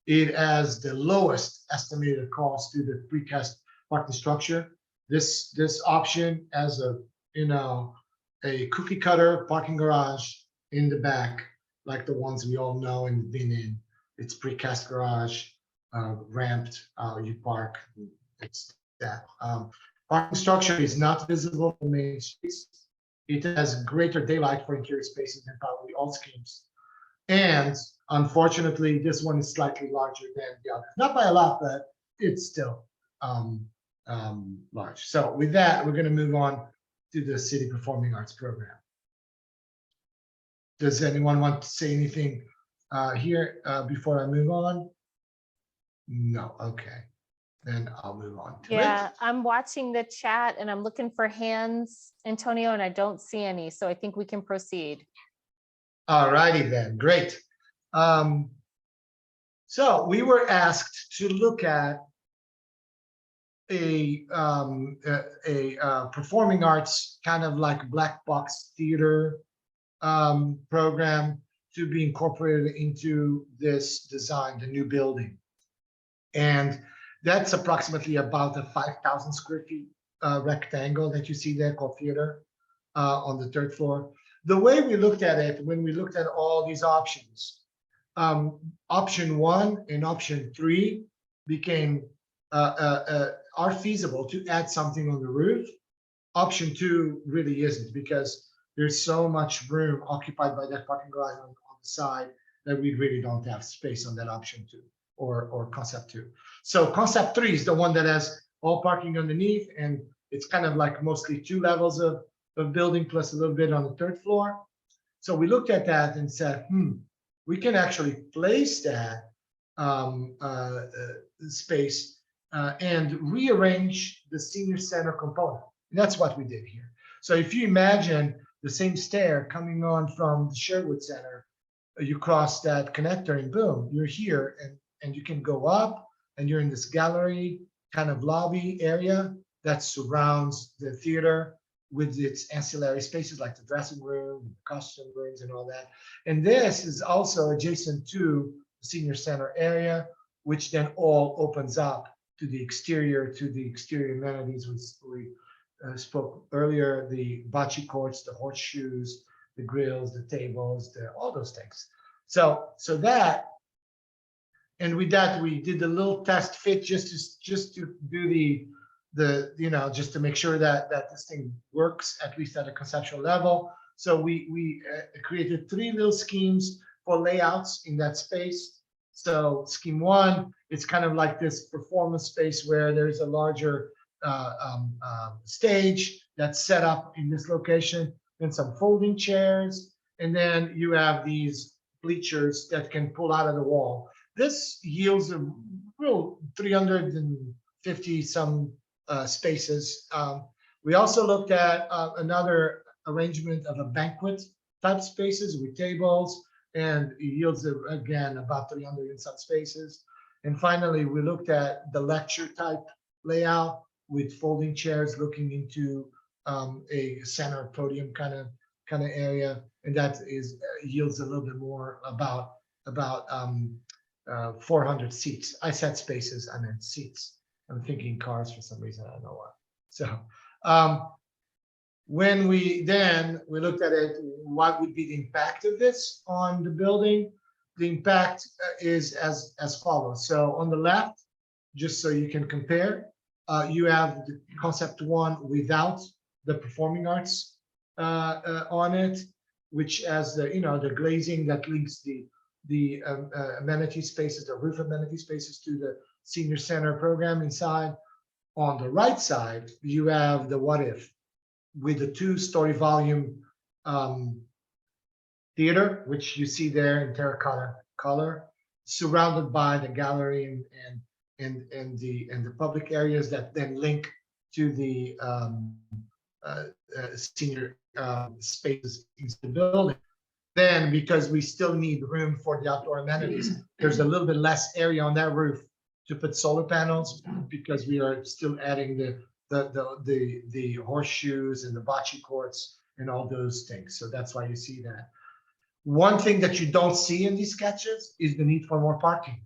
It has the lowest estimated cost to the precast parking structure. This option has a cookie cutter parking garage in the back, like the ones we all know and been in. It's precast garage, ramped. You park. It's that. Parking structure is not visible from main streets. It has greater daylight for interior spaces than probably all schemes. And unfortunately, this one is slightly larger than the other. Not by a lot, but it's still large. So with that, we're going to move on to the City Performing Arts Program. Does anyone want to say anything here before I move on? No. Okay. Then I'll move on to Yeah, it. I'm watching the chat and I'm looking for hands, Antonio, and I don't see any. So I think we can proceed. All righty then. Great. So we were asked to look at a performing arts kind of like black box theater program to be incorporated into this design, the new building. And that's approximately about a 5,000 square feet rectangle that you see there called theater on the 3rd floor. The way we looked at it, when we looked at all these options, option 1 and option 3 became are feasible to add something on the roof. Option 2 really isn't, because there's so much room occupied by that parking garage on the side that we really don't have space on that option 2 or concept 2. So concept 3 is the one that has all parking underneath, and it's kind of like mostly 2 levels of building plus a little bit on the 3rd floor. So we looked at that and said, we can actually place that space and rearrange the senior center component. And that's what we did here. So if you imagine the same stair coming on from the Sherwood Center, you cross that connector and boom, you're here, and you can go up and you're in this gallery kind of lobby area that surrounds the theater with its ancillary spaces like the dressing room, costume rooms, and all that. And this is also adjacent to the senior center area, which then all opens up to the exterior amenities. We spoke earlier, the bocce courts, the horseshoes, the grills, the tables, all those things. So that, and with that, we did a little test fit just to do just to make sure that this thing works, at least at a conceptual level. So we created 3 little schemes for layouts in that space. So scheme 1, it's kind of like this performance space where there's a larger stage that's set up in this location, and some folding chairs, and then you have these bleachers that can pull out of the wall. This yields a real 350 some spaces. We also looked at another arrangement of a banquet type spaces with tables, and it yields again about 300 and some spaces. And finally, we looked at the lecture type layout with folding chairs looking into a center podium kind of area, and that yields a little bit more, about 400 seats. I said spaces, I meant seats. I'm thinking cars for some reason, I don't know why. So when we looked at it, what would be the impact of this on the building? The impact is as follows. So on the left, just so you can compare, you have the concept 1 without the performing arts on it, which has the glazing that links the amenity spaces, the roof amenity spaces, to the senior center program inside. On the right side, you have the what if with the 2-story volume theater, which you see there in terracotta color, surrounded by the gallery and the public areas that then link to the senior spaces in the building. Then, because we still need room for the outdoor amenities, there's a little bit less area on that roof to put solar panels, because we are still adding the horseshoes and the bocce courts and all those things. So that's why you see that. One thing that you don't see in these sketches is the need for more parking,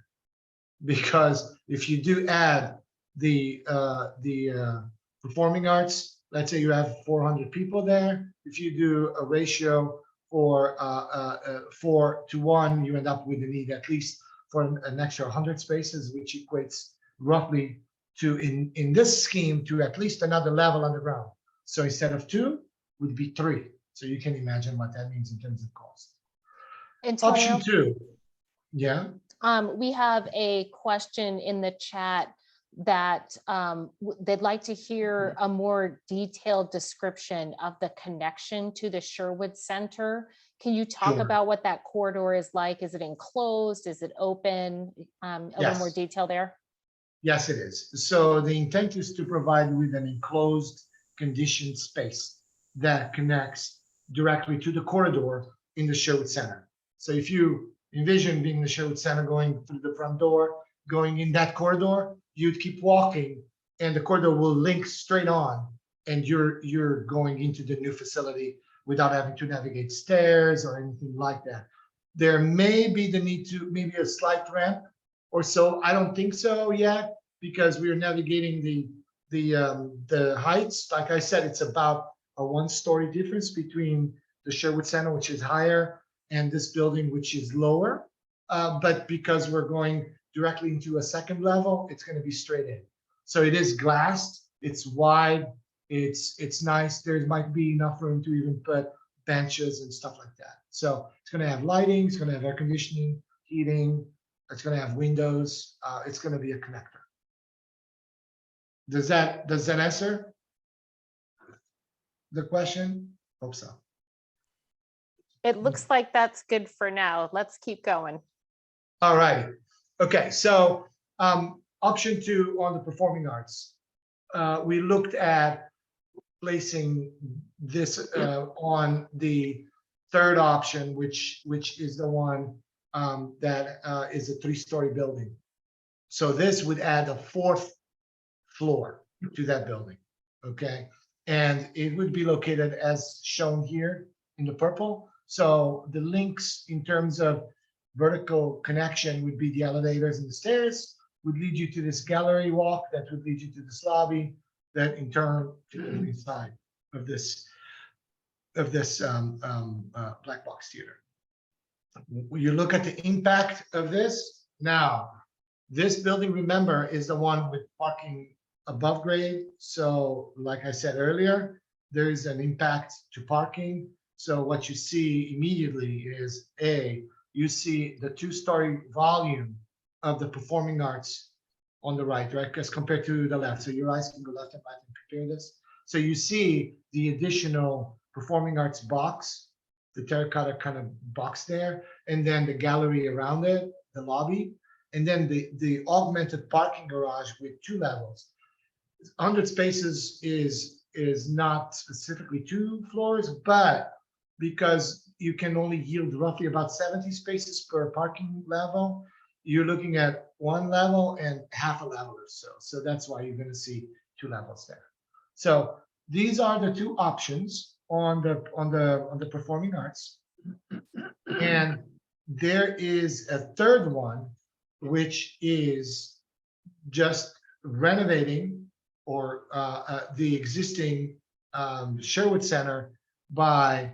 because if you do add the performing arts, let's say you have 400 people there. If you do a ratio for 4:1, you end up with the need at least for an extra 100 spaces, which equates roughly to, in this scheme, to at least another level underground. So instead of 2, would be 3. So you can imagine what that means in terms of cost. Antonio, Option 2, yeah. we have a question in the chat that they'd like to hear a more detailed description of the connection to the Sherwood Center. Can you talk Sure. about what that corridor is like? Is it enclosed? Is it open? A little more Yes. detail there. Yes, it is. So the intent is to provide with an enclosed conditioned space that connects directly to the corridor in the Sherwood Center. So if you envision being in the Sherwood Center, going through the front door, going in that corridor, you'd keep walking and the corridor will link straight on, and you're going into the new facility without having to navigate stairs or anything like that. There may be the need to maybe a slight ramp or so. I don't think so yet, because we are navigating the heights. Like I said, it's about a 1-story difference between the Sherwood Center, which is higher, and this building, which is lower. But because we're going directly into a second level, it's going to be straight in. So it is glassed, it's wide, it's nice. There might be enough room to even put benches and stuff like that. So it's going to have lighting, it's going to have air conditioning, heating, it's going to have windows. It's going to be a connector. Does that answer the question? Hope so. It looks like that's good for now. Let's keep going. All right. Okay. So option 2 on the performing arts, we looked at placing this on the third option, which is the one that is a 3-story building. So this would add a 4th floor to that building. Okay. And it would be located as shown here in the purple. So the links in terms of vertical connection would be the elevators and the stairs, would lead you to this gallery walk that would lead you to this lobby, that in turn to the inside of this black box theater. You look at the impact of this. Now, this building, remember, is the one with parking above grade. So like I said earlier, there is an impact to parking. So what you see immediately is you see the 2-story volume of the performing arts on the right, as compared to the left. So your eyes can go left and right and compare this. So you see the additional performing arts box, the terracotta kind of box there, and then the gallery around it, the lobby, and then the augmented parking garage with 2 levels. 100 spaces is not specifically 2 floors, but because you can only yield roughly about 70 spaces per parking level, you're looking at 1 level and half a level or so. So that's why you're going to see 2 levels there. So these are the 2 options on the performing arts. And there is a third one, which is just renovating or the existing Sherwood Center by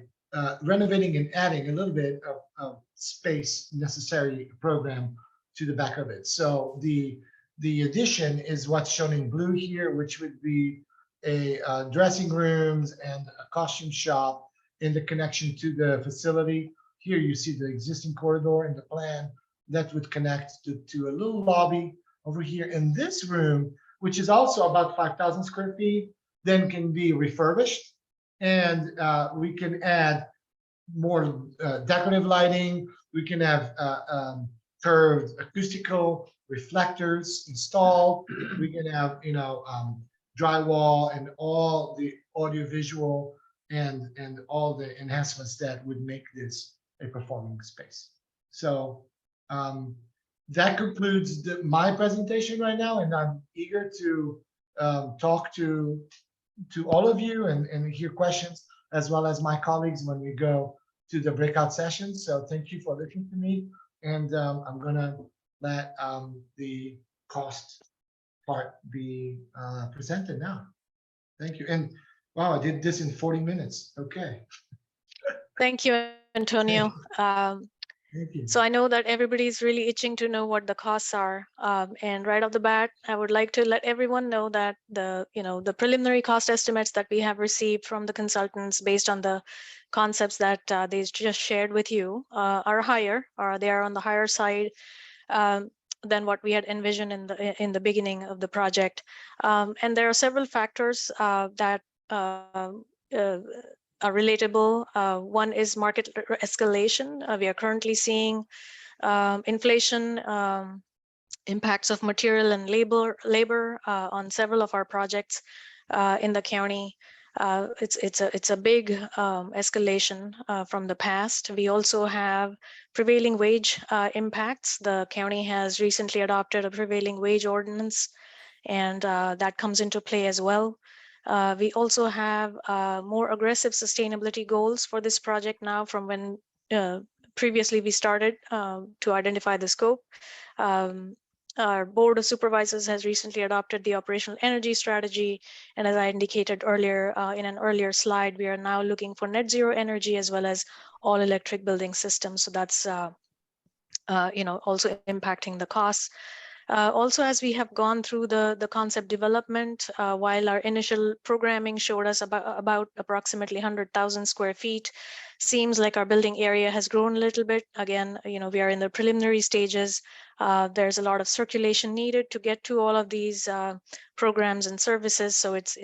renovating and adding a little bit of space necessary program to the back of it. So the addition is what's shown in blue here, which would be a dressing rooms and a costume shop in the connection to the facility. Here you see the existing corridor in the plan that would connect to a little lobby over here. In this room, which is also about 5,000 square feet, then can be refurbished, and we can add more decorative lighting. We can have curved acoustical reflectors installed. We can have, drywall and all the audiovisual and all the enhancements that would make this a performing space. So that concludes my presentation right now, and I'm eager to talk to all of you and hear questions, as well as my colleagues when we go to the breakout sessions. So thank you for listening to me, and I'm gonna let the cost part be presented now. Thank you. And wow, I did this in 40 minutes. Okay. Thank you, Antonio. Thank you. So I know that everybody's really itching to know what the costs are. And right off the bat, I would like to let everyone know that the preliminary cost estimates that we have received from the consultants based on the concepts that they just shared with you are higher, or they are on the higher side than what we had envisioned in the beginning of the project. And there are several factors that are relatable. One is market escalation. We are currently seeing inflation, impacts of material and labor on several of our projects in the county. It's a big escalation from the past. We also have prevailing wage impacts. The county has recently adopted a prevailing wage ordinance, and that comes into play as well. We also have more aggressive sustainability goals for this project now from when previously we started to identify the scope. Our Board of Supervisors has recently adopted the operational energy strategy. And as I indicated earlier in an earlier slide, we are now looking for net zero energy as well as all electric building systems. So that's also impacting the costs. Also, as we have gone through the concept development, while our initial programming showed us about approximately 100,000 square feet, seems like our building area has grown a little bit. Again, we are in the preliminary stages. There's a lot of circulation needed to get to all of these programs and services, so it's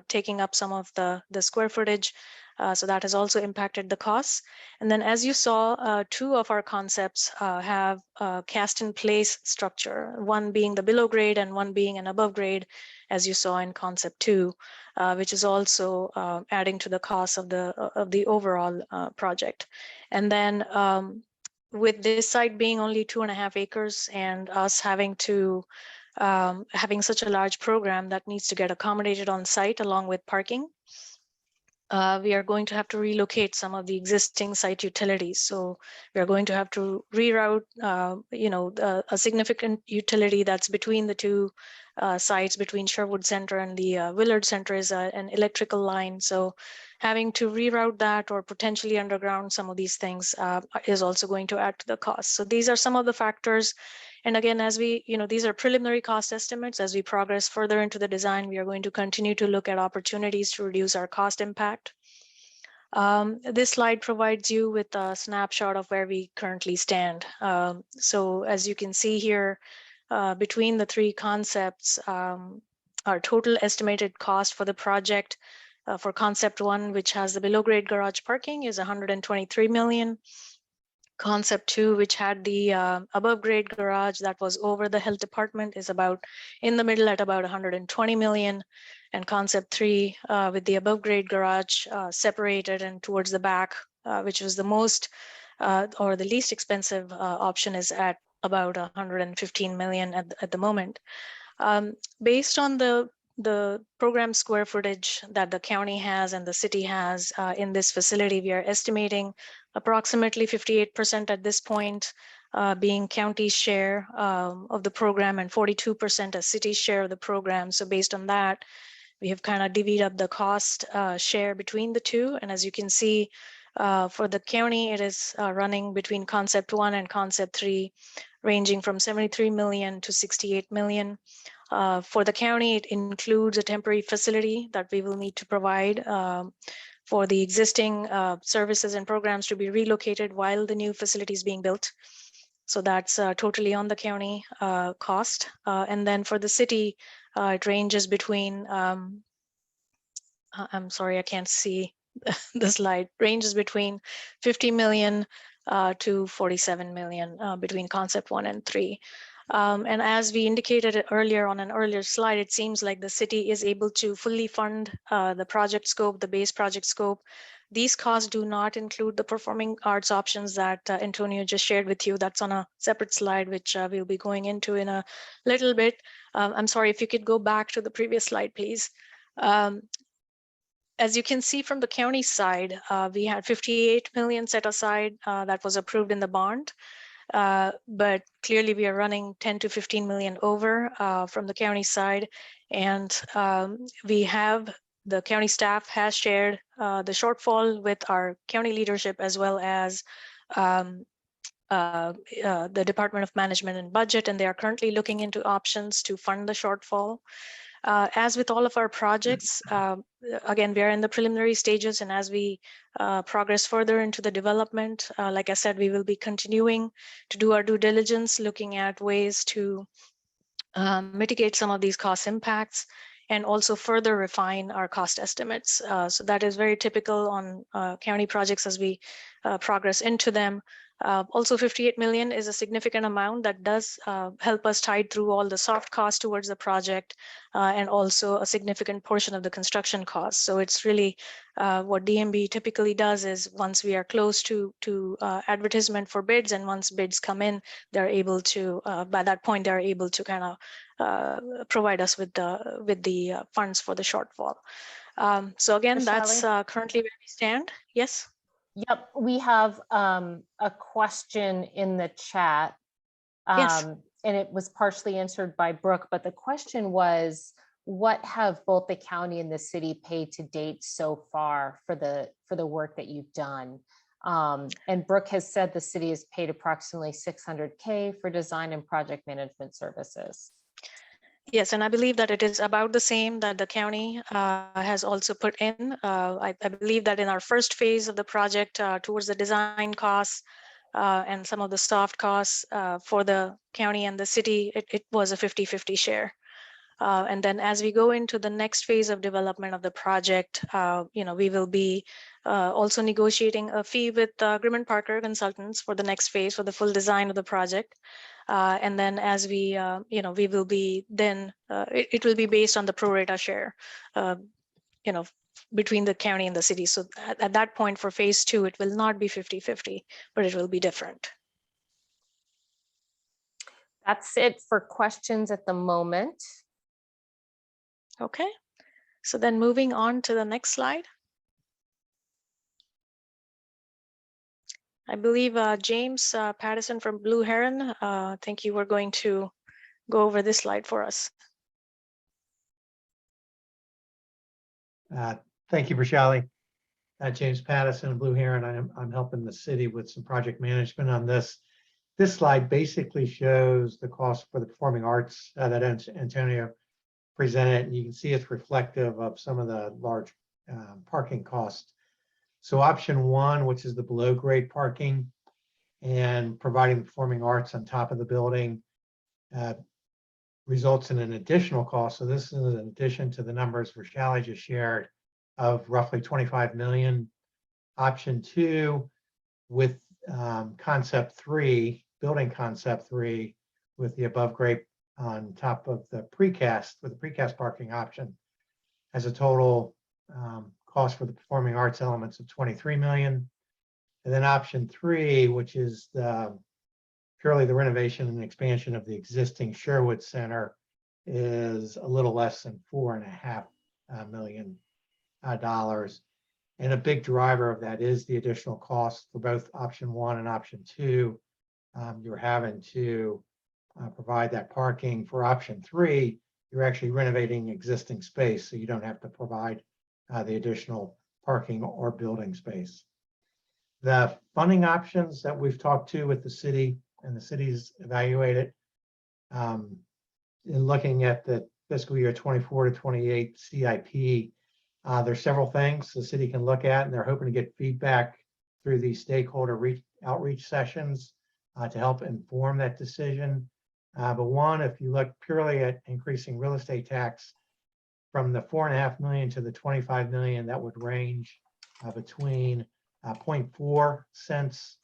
taking up some of the square footage. So that has also impacted the costs. And then, as you saw, two of our concepts have cast in place structure, one being the below grade and one being an above grade, as you saw in concept 2, which is also adding to the cost of the overall project. And then with this site being only 2.5 acres and us having such a large program that needs to get accommodated on site along with parking, we are going to have to relocate some of the existing site utilities. So we are going to have to reroute, a significant utility that's between the two sites, between Sherwood Center and the Willard Center, is an electrical line. So having to reroute that or potentially underground some of these things is also going to add to the cost. So these are some of the factors. And again, as these are preliminary cost estimates. As we progress further into the design, we are going to continue to look at opportunities to reduce our cost impact. This slide provides you with a snapshot of where we currently stand. So as you can see here, between the three concepts, our total estimated cost for the project for concept 1, which has the below grade garage parking, is $123 million. Concept 2, which had the above grade garage that was over the health department, is about in the middle at about $120 million. And concept 3, with the above grade garage separated and towards the back, which was the most or the least expensive option, is at about $115 million at the moment. Based on the program square footage that the county has and the city has in this facility, we are estimating approximately 58% at this point being county share of the program and 42% a city share of the program. So based on that, we have kind of divvied up the cost share between the two. And as you can see, for the county, it is running between concept 1 and concept 3, ranging from $73 million to $68 million. For the county, it includes a temporary facility that we will need to provide for the existing services and programs to be relocated while the new facility is being built. So that's totally on the county cost. And then for the city, it ranges between, I'm sorry, I can't see the slide, ranges between 50 million to 47 million between concept 1 and 3. And as we indicated earlier on an earlier slide, it seems like the city is able to fully fund the project scope, the base project scope. These costs do not include the performing arts options that Antonio just shared with you. That's on a separate slide, which we'll be going into in a little bit. I'm sorry, if you could go back to the previous slide, please. As you can see from the county side, we had 58 million set aside that was approved in the bond. But clearly we are running 10 to 15 million over from the county side. And the county staff has shared the shortfall with our county leadership, as well as the Department of Management and Budget, and they are currently looking into options to fund the shortfall. As with all of our projects, again, we are in the preliminary stages, and as we progress further into the development, like I said, we will be continuing to do our due diligence, looking at ways to mitigate some of these cost impacts and also further refine our cost estimates. So that is very typical on county projects as we progress into them. Also, 58 million is a significant amount that does help us tide through all the soft costs towards the project and also a significant portion of the construction costs. So it's really what DMB typically does is once we are close to advertisement for bids, and once bids come in, they're able to, by that point, they're able to kind of provide us with the funds for the shortfall. So again, that's currently where we stand. Yes. Yep, we have a question in the chat. Yes. And it was partially answered by Brooke, but the question was, what have both the county and the city paid to date so far for the work that you've done? And Brooke has said the city has paid approximately $600K for design and project management services. Yes, and I believe that it is about the same that the county has also put in. I believe that in our first phase of the project towards the design costs and some of the soft costs for the county and the city, it was a 50-50 share. And then as we go into the next phase of development of the project, we will be also negotiating a fee with Grimm & Parker Consultants for the next phase for the full design of the project. And then as we, we will be then, it will be based on the pro rata share, between the county and the city. So at that point for phase 2, it will not be 50-50, but it will be different. That's it for questions at the moment. Okay, so then moving on to the next slide. I believe James Patterson from Blue Heron, I think you were going to go over this slide for us. Thank you, Vishali. James Patterson, Blue Heron. I'm helping the city with some project management on this. This slide basically shows the cost for the performing arts that Antonio presented, and you can see it's reflective of some of the large parking costs. So option 1, which is the below grade parking and providing the performing arts on top of the building, results in an additional cost. So this is in addition to the numbers Vishali just shared of roughly 25 million. Option 2 with concept 3, building concept 3 with the above grade on top of the precast, with the precast parking option, has a total cost for the performing arts elements of 23 million. And then option 3, which is purely the renovation and expansion of the existing Sherwood Center, is a little less than $4.5 million. And a big driver of that is the additional cost for both option 1 and option 2. You're having to provide that parking. For option 3, you're actually renovating existing space, so you don't have to provide the additional parking or building space. The funding options that we've talked to with the city and the city's evaluated, in looking at the fiscal year 24 to 28 CIP, there's several things the city can look at, and they're hoping to get feedback through these stakeholder outreach sessions to help inform that decision. But one, if you look purely at increasing real estate tax from the $4.5 million to the 25 million, that would range between 0.4 cents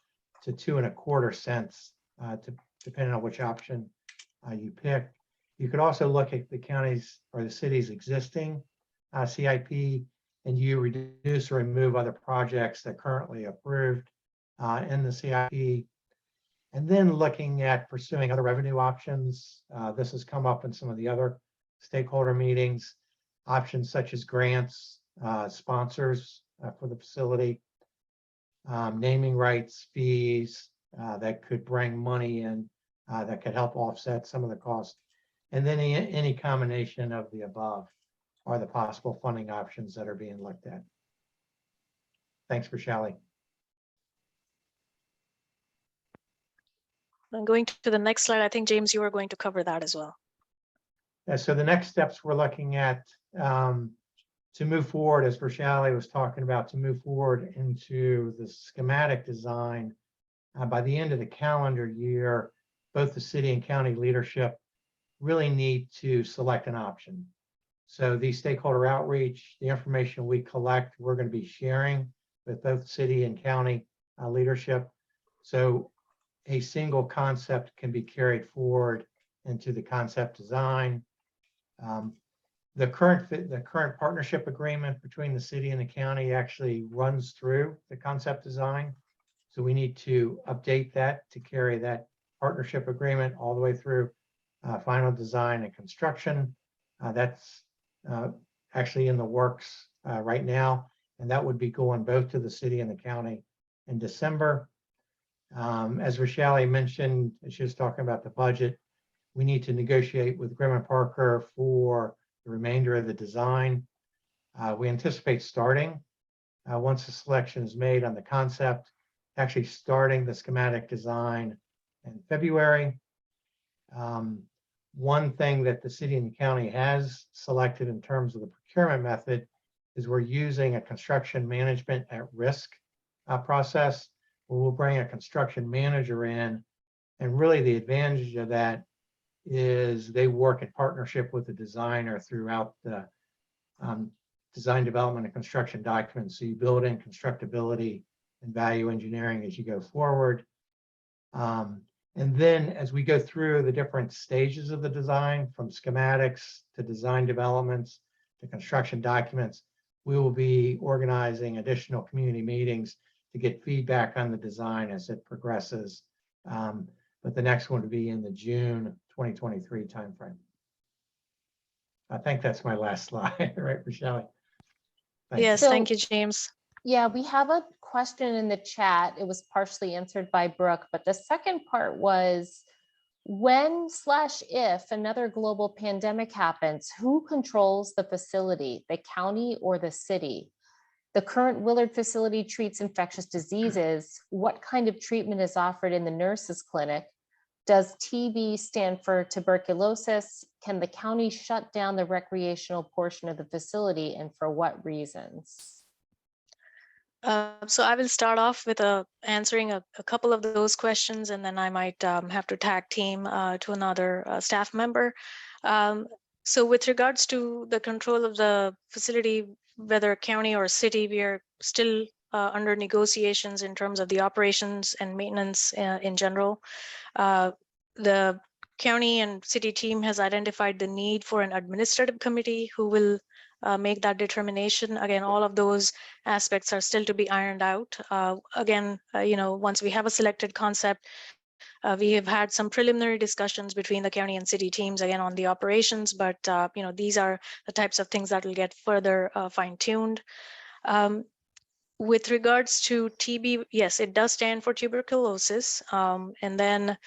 to 2.25 cents, depending on which option you pick. You could also look at the county's or the city's existing CIP, and you reduce or remove other projects that are currently approved in the CIP. And then looking at pursuing other revenue options. This has come up in some of the other stakeholder meetings. Options such as grants, sponsors for the facility, naming rights, fees that could bring money in that could help offset some of the costs. And then any combination of the above are the possible funding options that are being looked at. Thanks, Rochelle. And going to the next slide, I think, James, you are going to cover that as well. So the next steps we're looking at to move forward, as Rochelle was talking about, to move forward into the schematic design by the end of the calendar year, both the city and county leadership really need to select an option. So the stakeholder outreach, the information we collect, we're going to be sharing with both city and county leadership. So a single concept can be carried forward into the concept design. The current partnership agreement between the city and the county actually runs through the concept design. So we need to update that to carry that partnership agreement all the way through final design and construction. That's actually in the works right now, and that would be going both to the city and the county in December. As Rochelle mentioned, she was talking about the budget. We need to negotiate with Grimm & Parker for the remainder of the design. We anticipate starting once the selection is made on the concept, actually starting the schematic design in February. One thing that the city and the county has selected in terms of the procurement method is we're using a construction management at risk process, where we'll bring a construction manager in. And really the advantage of that is they work in partnership with the designer throughout the design, development, and construction documents. So you build in constructability and value engineering as you go forward. And then as we go through the different stages of the design, from schematics to design developments to construction documents, we will be organizing additional community meetings to get feedback on the design as it progresses. But the next one to be in the June 2023 timeframe. I think that's my last slide, right, Rochelle? Yes, So- thank you, James. Yeah, we have a question in the chat. It was partially answered by Brooke, but the second part was, when/if another global pandemic happens, who controls the facility, the county or the city? The current Willard facility treats infectious diseases. What kind of treatment is offered in the nurses' clinic? Does TB stand for tuberculosis? Can the county shut down the recreational portion of the facility, and for what reasons? So I will start off with answering a couple of those questions, and then I might have to tag team to another staff member. So with regards to the control of the facility, whether county or city, we are still under negotiations in terms of the operations and maintenance in general. The county and city team has identified the need for an administrative committee who will make that determination. Again, all of those aspects are still to be ironed out. Once we have a selected concept, we have had some preliminary discussions between the county and city teams, again, on the operations, but these are the types of things that will get further fine-tuned. With regards to TB, yes, it does stand for tuberculosis. And then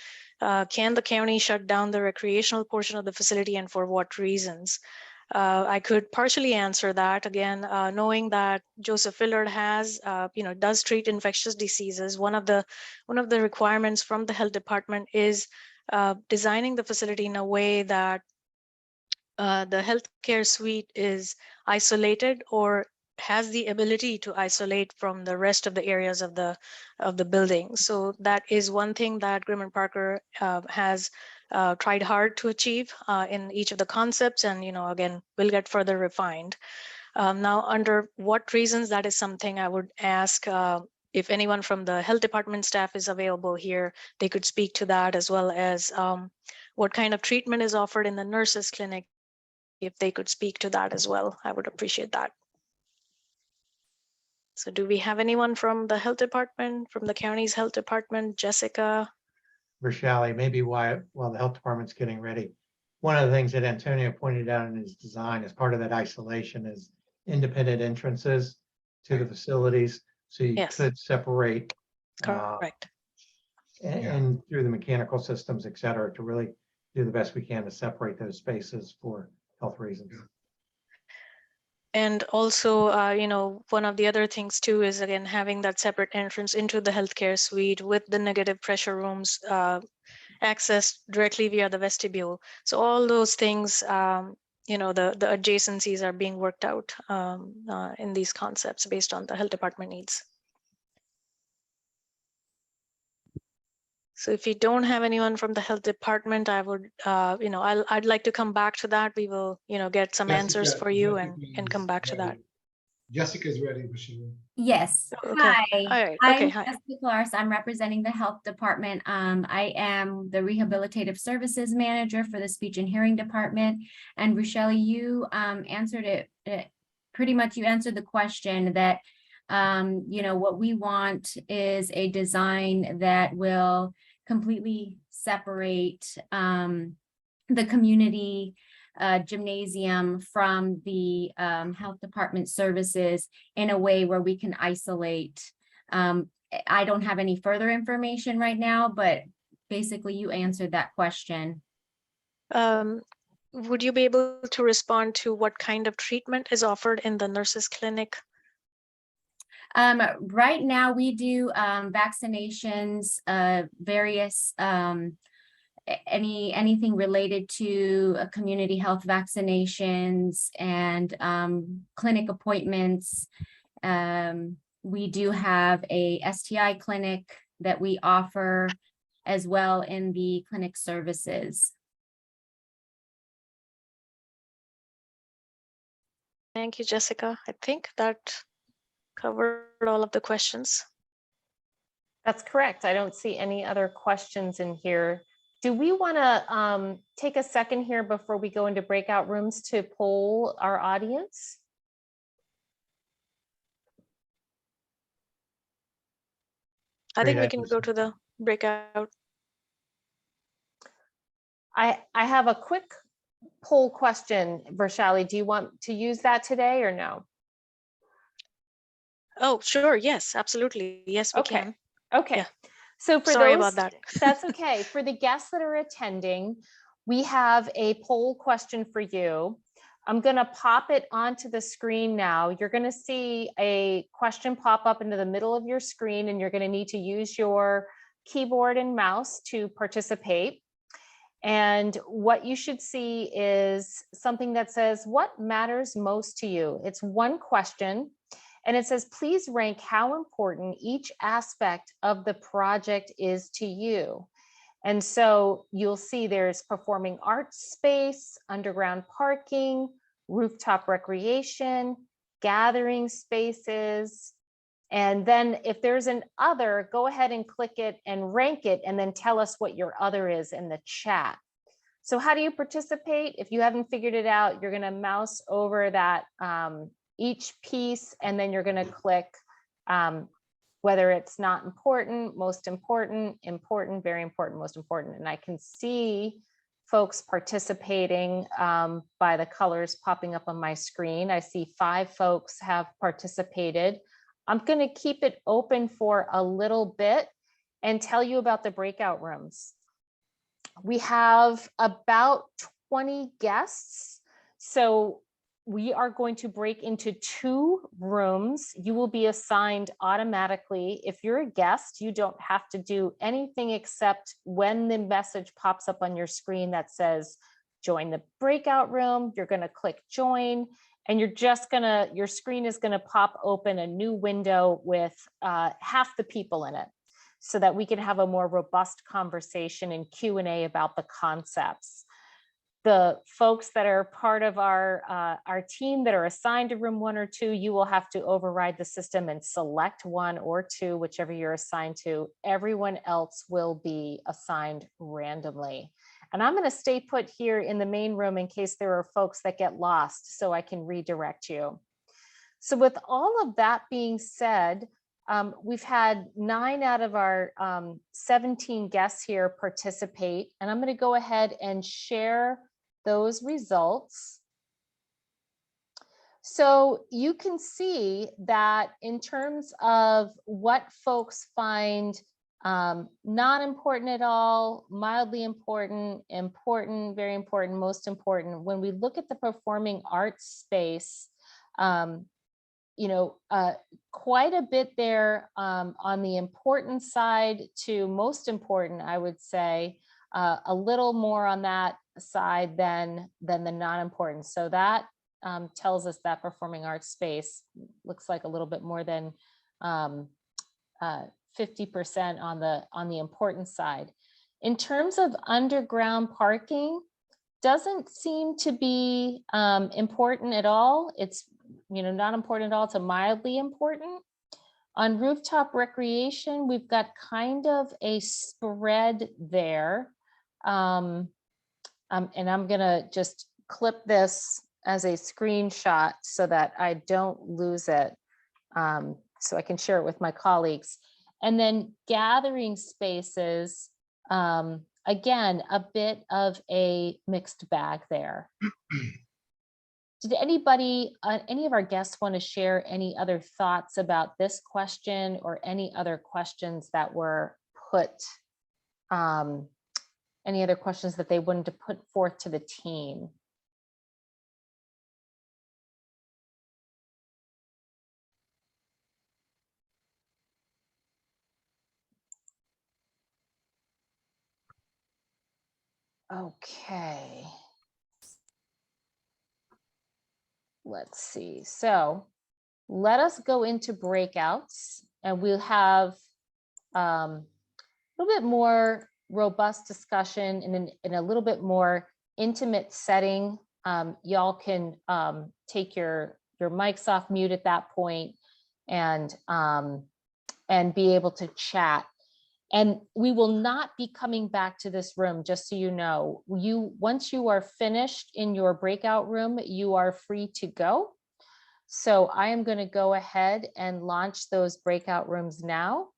can the county shut down the recreational portion of the facility, and for what reasons? I could partially answer that, again, knowing that Joseph Willard does treat infectious diseases. One of the requirements from the health department is designing the facility in a way that the healthcare suite is isolated or has the ability to isolate from the rest of the areas of the building. So that is one thing that Grimm & Parker has tried hard to achieve in each of the concepts, and again, will get further refined. Now, under what reasons, that is something I would ask if anyone from the health department staff is available here, they could speak to that, as well as what kind of treatment is offered in the nurses clinic. If they could speak to that as well, I would appreciate that. So do we have anyone from the health department, from the county's health department? Jessica? Rochelle, maybe while the health department's getting ready, one of the things that Antonio pointed out in his design as part of that isolation is independent entrances to the facilities. So you Yes. could separate Correct. and through the mechanical systems, et cetera, to really do the best we can to separate those spaces for health reasons. And also, you know, one of the other things too is, again, having that separate entrance into the healthcare suite with the negative pressure rooms accessed directly via the vestibule. So all those things, you know, the adjacencies are being worked out in these concepts based on the health department needs. So if you don't have anyone from the health department, I would, you know, I'd like to come back to that. We will, you know, get some answers for you and come back to that. Jessica's ready, Bashir. Yes. Okay. Hi. All right. I'm Okay. Hi. Jessica Clark. I'm representing the health department. I am the rehabilitative services manager for the speech and hearing department. And Rochelle, you answered it pretty much. You answered the question that you know, what we want is a design that will completely separate the community gymnasium from the health department services in a way where we can isolate. I don't have any further information right now, but basically you answered that question. Would you be able to respond to what kind of treatment is offered in the nurses clinic? Right now we do vaccinations, various anything related to community health vaccinations and clinic appointments. We do have a STI clinic that we offer as well in the clinic services. Thank you, Jessica. I think that covered all of the questions. That's correct. I don't see any other questions in here. Do we want to take a second here before we go into breakout rooms to poll our audience? I think we Great can idea. go to the breakout. I have a quick poll question, Vershali. Do you want to use that today or no? Oh, sure. Yes, absolutely. Yes, we can. Okay. Yeah. So for Sorry those, about that. that's okay. For the guests that are attending, we have a poll question for you. I'm going to pop it onto the screen now. You're going to see a question pop up into the middle of your screen, and you're going to need to use your keyboard and mouse to participate. And what you should see is something that says, what matters most to you? It's one question. And it says, please rank how important each aspect of the project is to you. And so you'll see there's performing arts space, underground parking, rooftop recreation, gathering spaces. And then if there's an other, go ahead and click it and rank it, and then tell us what your other is in the chat. So how do you participate? If you haven't figured it out, you're going to mouse over that each piece, and then you're going to click whether it's not important, most important, important, very important, most important. And I can see folks participating by the colors popping up on my screen. I see 5 folks have participated. I'm going to keep it open for a little bit and tell you about the breakout rooms. We have about 20 guests. So we are going to break into 2 rooms. You will be assigned automatically. If you're a guest, you don't have to do anything except when the message pops up on your screen that says, join the breakout room, you're gonna click join, and you're just gonna, your screen is gonna pop open a new window with half the people in it, so that we can have a more robust conversation and Q&A about the concepts. the folks that are part of our team that are assigned to room 1 or 2, you will have to override the system and select 1 or 2, whichever you're assigned to. Everyone else will be assigned randomly. And I'm going to stay put here in the main room in case there are folks that get lost, so I can redirect you. So with all of that being said, we've had 9 out of our 17 guests here participate, and I'm going to go ahead and share those results. So you can see that in terms of what folks find not important at all, mildly important, important, very important, most important, when we look at the performing arts space, you know, quite a bit there on the important side to most important, I would say, a little more on that side than the non-important. So that tells us that performing arts space looks like a little bit more than 50% on the important side. In terms of underground parking, doesn't seem to be important at all. It's, you know, not important at all to mildly important. On rooftop recreation, we've got kind of a spread there. And I'm gonna just clip this as a screenshot so that I don't lose it, so I can share it with my colleagues. And then gathering spaces, again, a bit of a mixed bag there. Did anybody, any of our guests want to share any other thoughts about this question or any other questions that were put, any other questions that they wanted to put forth to the team? Okay. Let's see. So let us go into breakouts, and we'll have a little bit more robust discussion in a little bit more intimate setting. Y'all can take your mics off mute at that point and be able to chat. And we will not be coming back to this room, just so you know. Once you are finished in your breakout room, you are free to go. So I am going to go ahead and launch those breakout rooms now.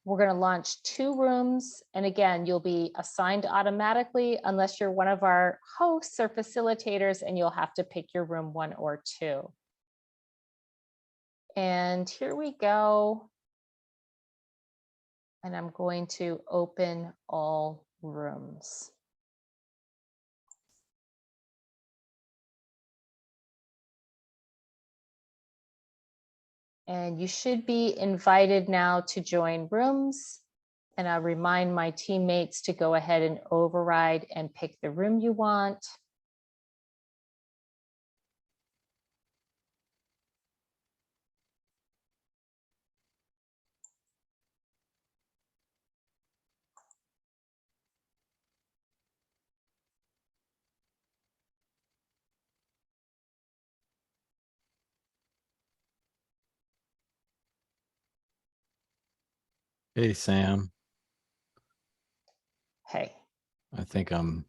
We're going to launch 2 rooms. And again, you'll be assigned automatically unless you're one of our hosts or facilitators, and you'll have to pick your room 1 or 2. And here we go. And I'm going to open all rooms. And you should be invited now to join rooms. And I remind my teammates to go ahead and override and pick the room you want. Hey, Sam. Hey. I think I'm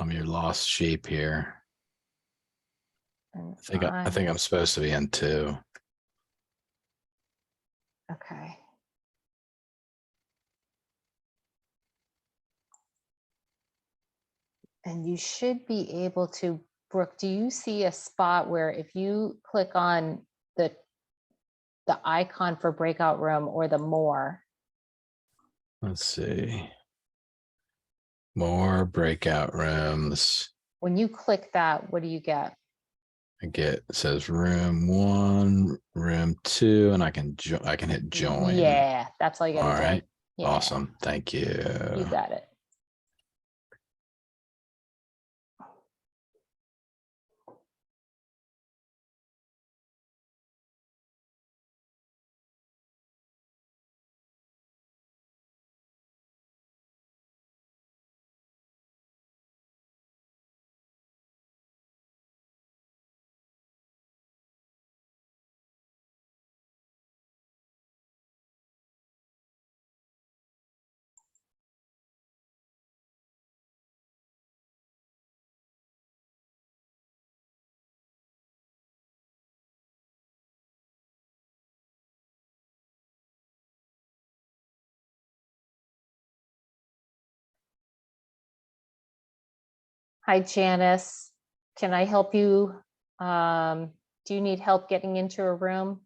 your lost sheep here. I think I'm supposed to be in 2. Okay. And you should be able to, Brooke, do you see a spot where if you click on the icon for breakout room or the more? Let's see. More breakout rooms. When you click that, what do you get? It says room 1, room 2, and I can hit join. Yeah, that's all you gotta do. All right. Yeah, Awesome. Thank you. you got it. Hi, Janice. Can I help you? Do you need help getting into a room?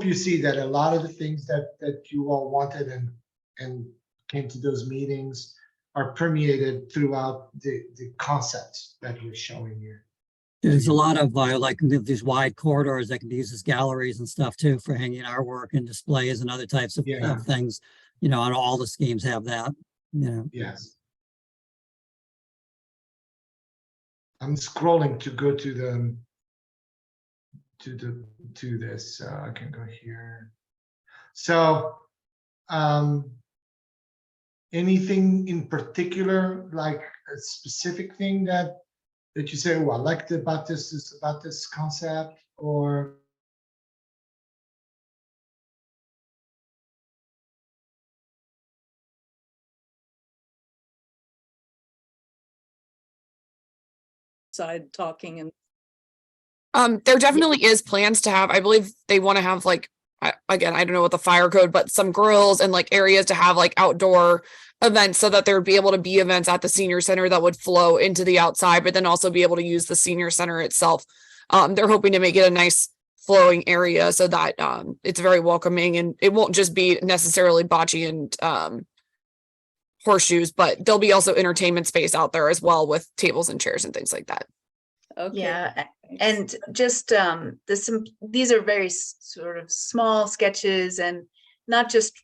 you see that a lot of the things that you all wanted and came to those meetings are permeated throughout the concepts that we're showing here. There's a lot of like these wide corridors that can be used as galleries and stuff too for hanging artwork and displays and other types of Yeah. things. And all the schemes have that. Yes. I'm scrolling to go to this. I can go here. So, anything in particular, like a specific thing that you say, oh, I liked about this concept, or side talking and There definitely is plans to have, I believe they want to have like, again, I don't know what the fire code, but some grills and like areas to have like outdoor events so that there would be able to be events at the senior center that would flow into the outside, but then also be able to use the senior center itself. They're hoping to make it a nice flowing area so that it's very welcoming and it won't just be necessarily bocce and horseshoes, but there'll be also entertainment space out there as well with tables and chairs and things like that. okay. Yeah, and just these are very sort of small sketches, and not just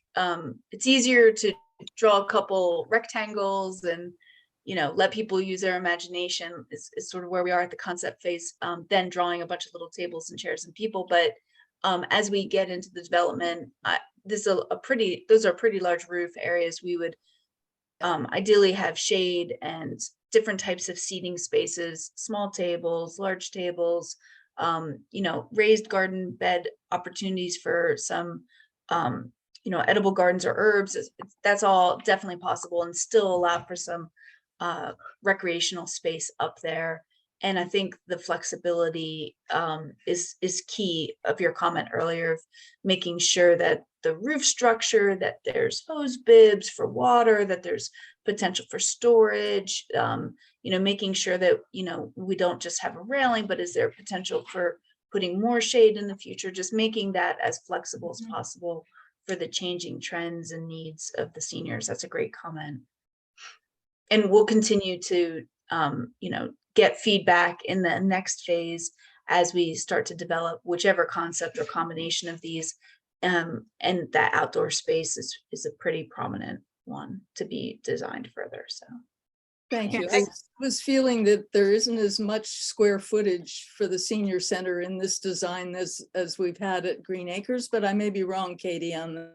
it's easier to draw a couple rectangles and let people use their imagination is sort of where we are at the concept phase, then drawing a bunch of little tables and chairs and people. But as we get into the development, those are pretty large roof areas. We would ideally have shade and different types of seating spaces, small tables, large tables, raised garden bed opportunities for some, edible gardens or herbs. That's all definitely possible, and still allow for some recreational space up there. And I think the flexibility is key of your comment earlier of making sure that the roof structure, that there's hose bibs for water, that there's potential for storage, making sure that, we don't just have a railing, but is there potential for putting more shade in the future, just making that as flexible as possible for the changing trends and needs of the seniors. That's a great comment. And we'll continue to, get feedback in the next phase as we start to develop whichever concept or combination of these. And that outdoor space is a pretty prominent one to be designed further. So Thank Yeah, you. I thanks. was feeling that there isn't as much square footage for the senior center in this design as we've had at Green Acres, but I may be wrong, Katie, on the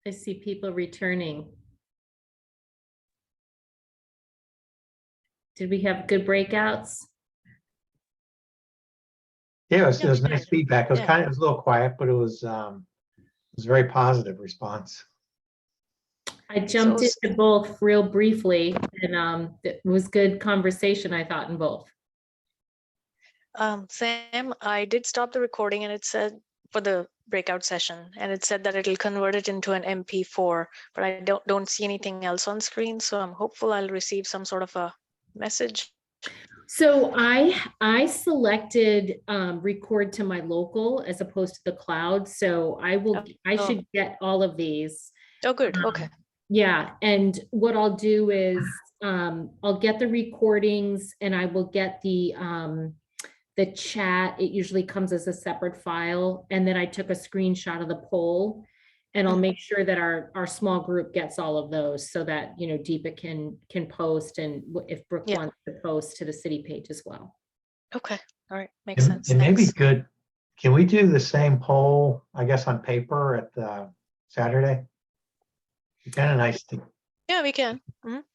I see people returning. Did we have good breakouts? Yeah, it Yeah, was we nice did. feedback. It was Yeah. it was a little quiet, but it was a very positive response. I jumped So- into both real briefly and it was good conversation, I thought, in both. Sam, I did stop the recording and it said for the breakout session, and it said that it'll convert it into an MP4, but I don't see anything else on screen. So I'm hopeful I'll receive some sort of a message. So I selected record to my local as opposed to the cloud. So I Oh. should get all of these. Oh, good. Okay. Yeah, and what I'll do is I'll get the recordings and I will get the chat. It usually comes as a separate file. And then I took a screenshot of the poll and I'll make sure that our small group gets all of those so that, you know, Deepa can post and if Brooke Yeah. wants to post to the city page as well. Okay. All right. Makes sense. It may be Thanks. good. Can we do the same poll, I guess, on paper at Saturday? It's kind of nice to Yeah, we can.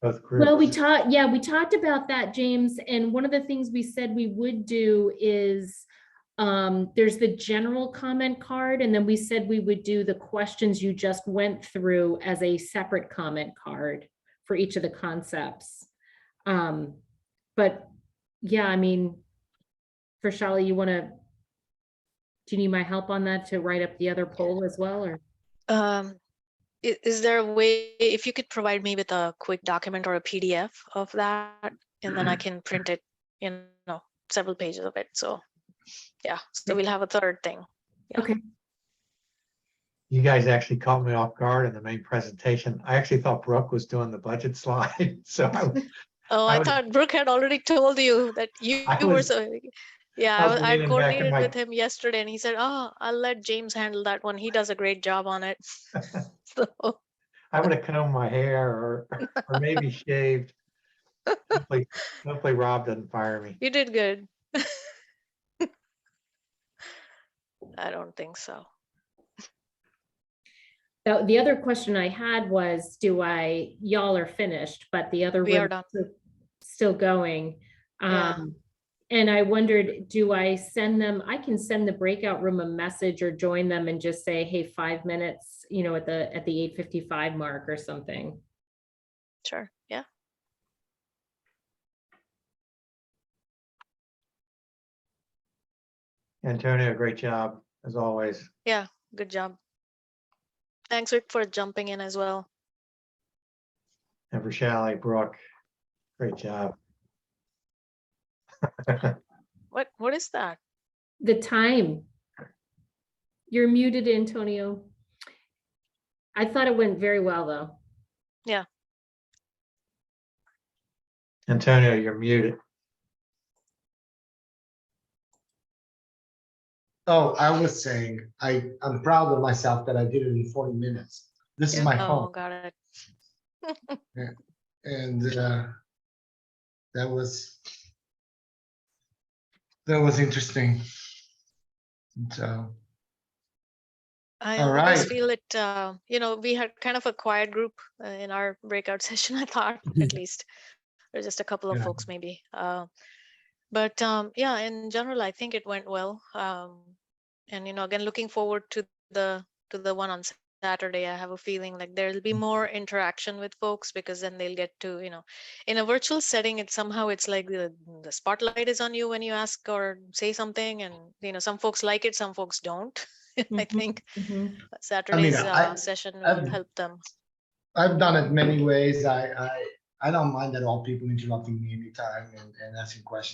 both groups. Well, we talked about that, James, and one of the things we said we would do is there's the general comment card, and then we said we would do the questions you just went through as a separate comment card for each of the concepts. But yeah, I mean, for Shali, do you need my help on that to write up the other poll as well, or? Is there a way, if you could provide me with a quick document or a PDF of that, and then I can print it, you know, several pages of it. So yeah, so we'll have a third thing. Yeah. Okay. You guys actually caught me off guard in the main presentation. I actually thought Brooke was doing the budget slide. So Oh, I I was- thought Brooke had already told you that you I were was- so. Yeah, I was I leaning back in coordinated my- with him yesterday, and he said, "Oh, I'll let James handle that one. He does a great job on it." So I would have combed my hair or maybe shaved. Hopefully Rob doesn't fire me. you did good. I don't think so. The other question I had was, y'all are finished, but the other We are one's done. still going. Yeah. And I wondered, do I send them, I can send the breakout room a message or join them and just say, hey, 5 minutes, you know, at the 8:55 mark or something. Sure. Yeah. Antonio, great job as always. Yeah. Good job. Thanks, Rick, for jumping in as well. And for Shally, Brooke, great job. What is that? The time. You're muted, Antonio. I thought it went very well, though. Yeah. Antonio, you're muted. Oh, I was saying, I'm proud of myself that I did it in 40 minutes. This is my Oh, phone. got it. And that was interesting. So, I All always right. feel it, you know, we had kind of a quiet group in our breakout session, I thought, at least. There's just a couple of Yeah. folks maybe. But yeah, in general, I think it went well. And, you know, again, looking forward to the one on Saturday. I have a feeling like there'll be more interaction with folks, because then they'll get to, you know, in a virtual setting, it's like the spotlight is on you when you ask or say something, and, you know, some folks like it, some folks don't. I think Saturday's session will help them. I've done it many ways. I don't mind at all people interrupting me anytime and asking questions.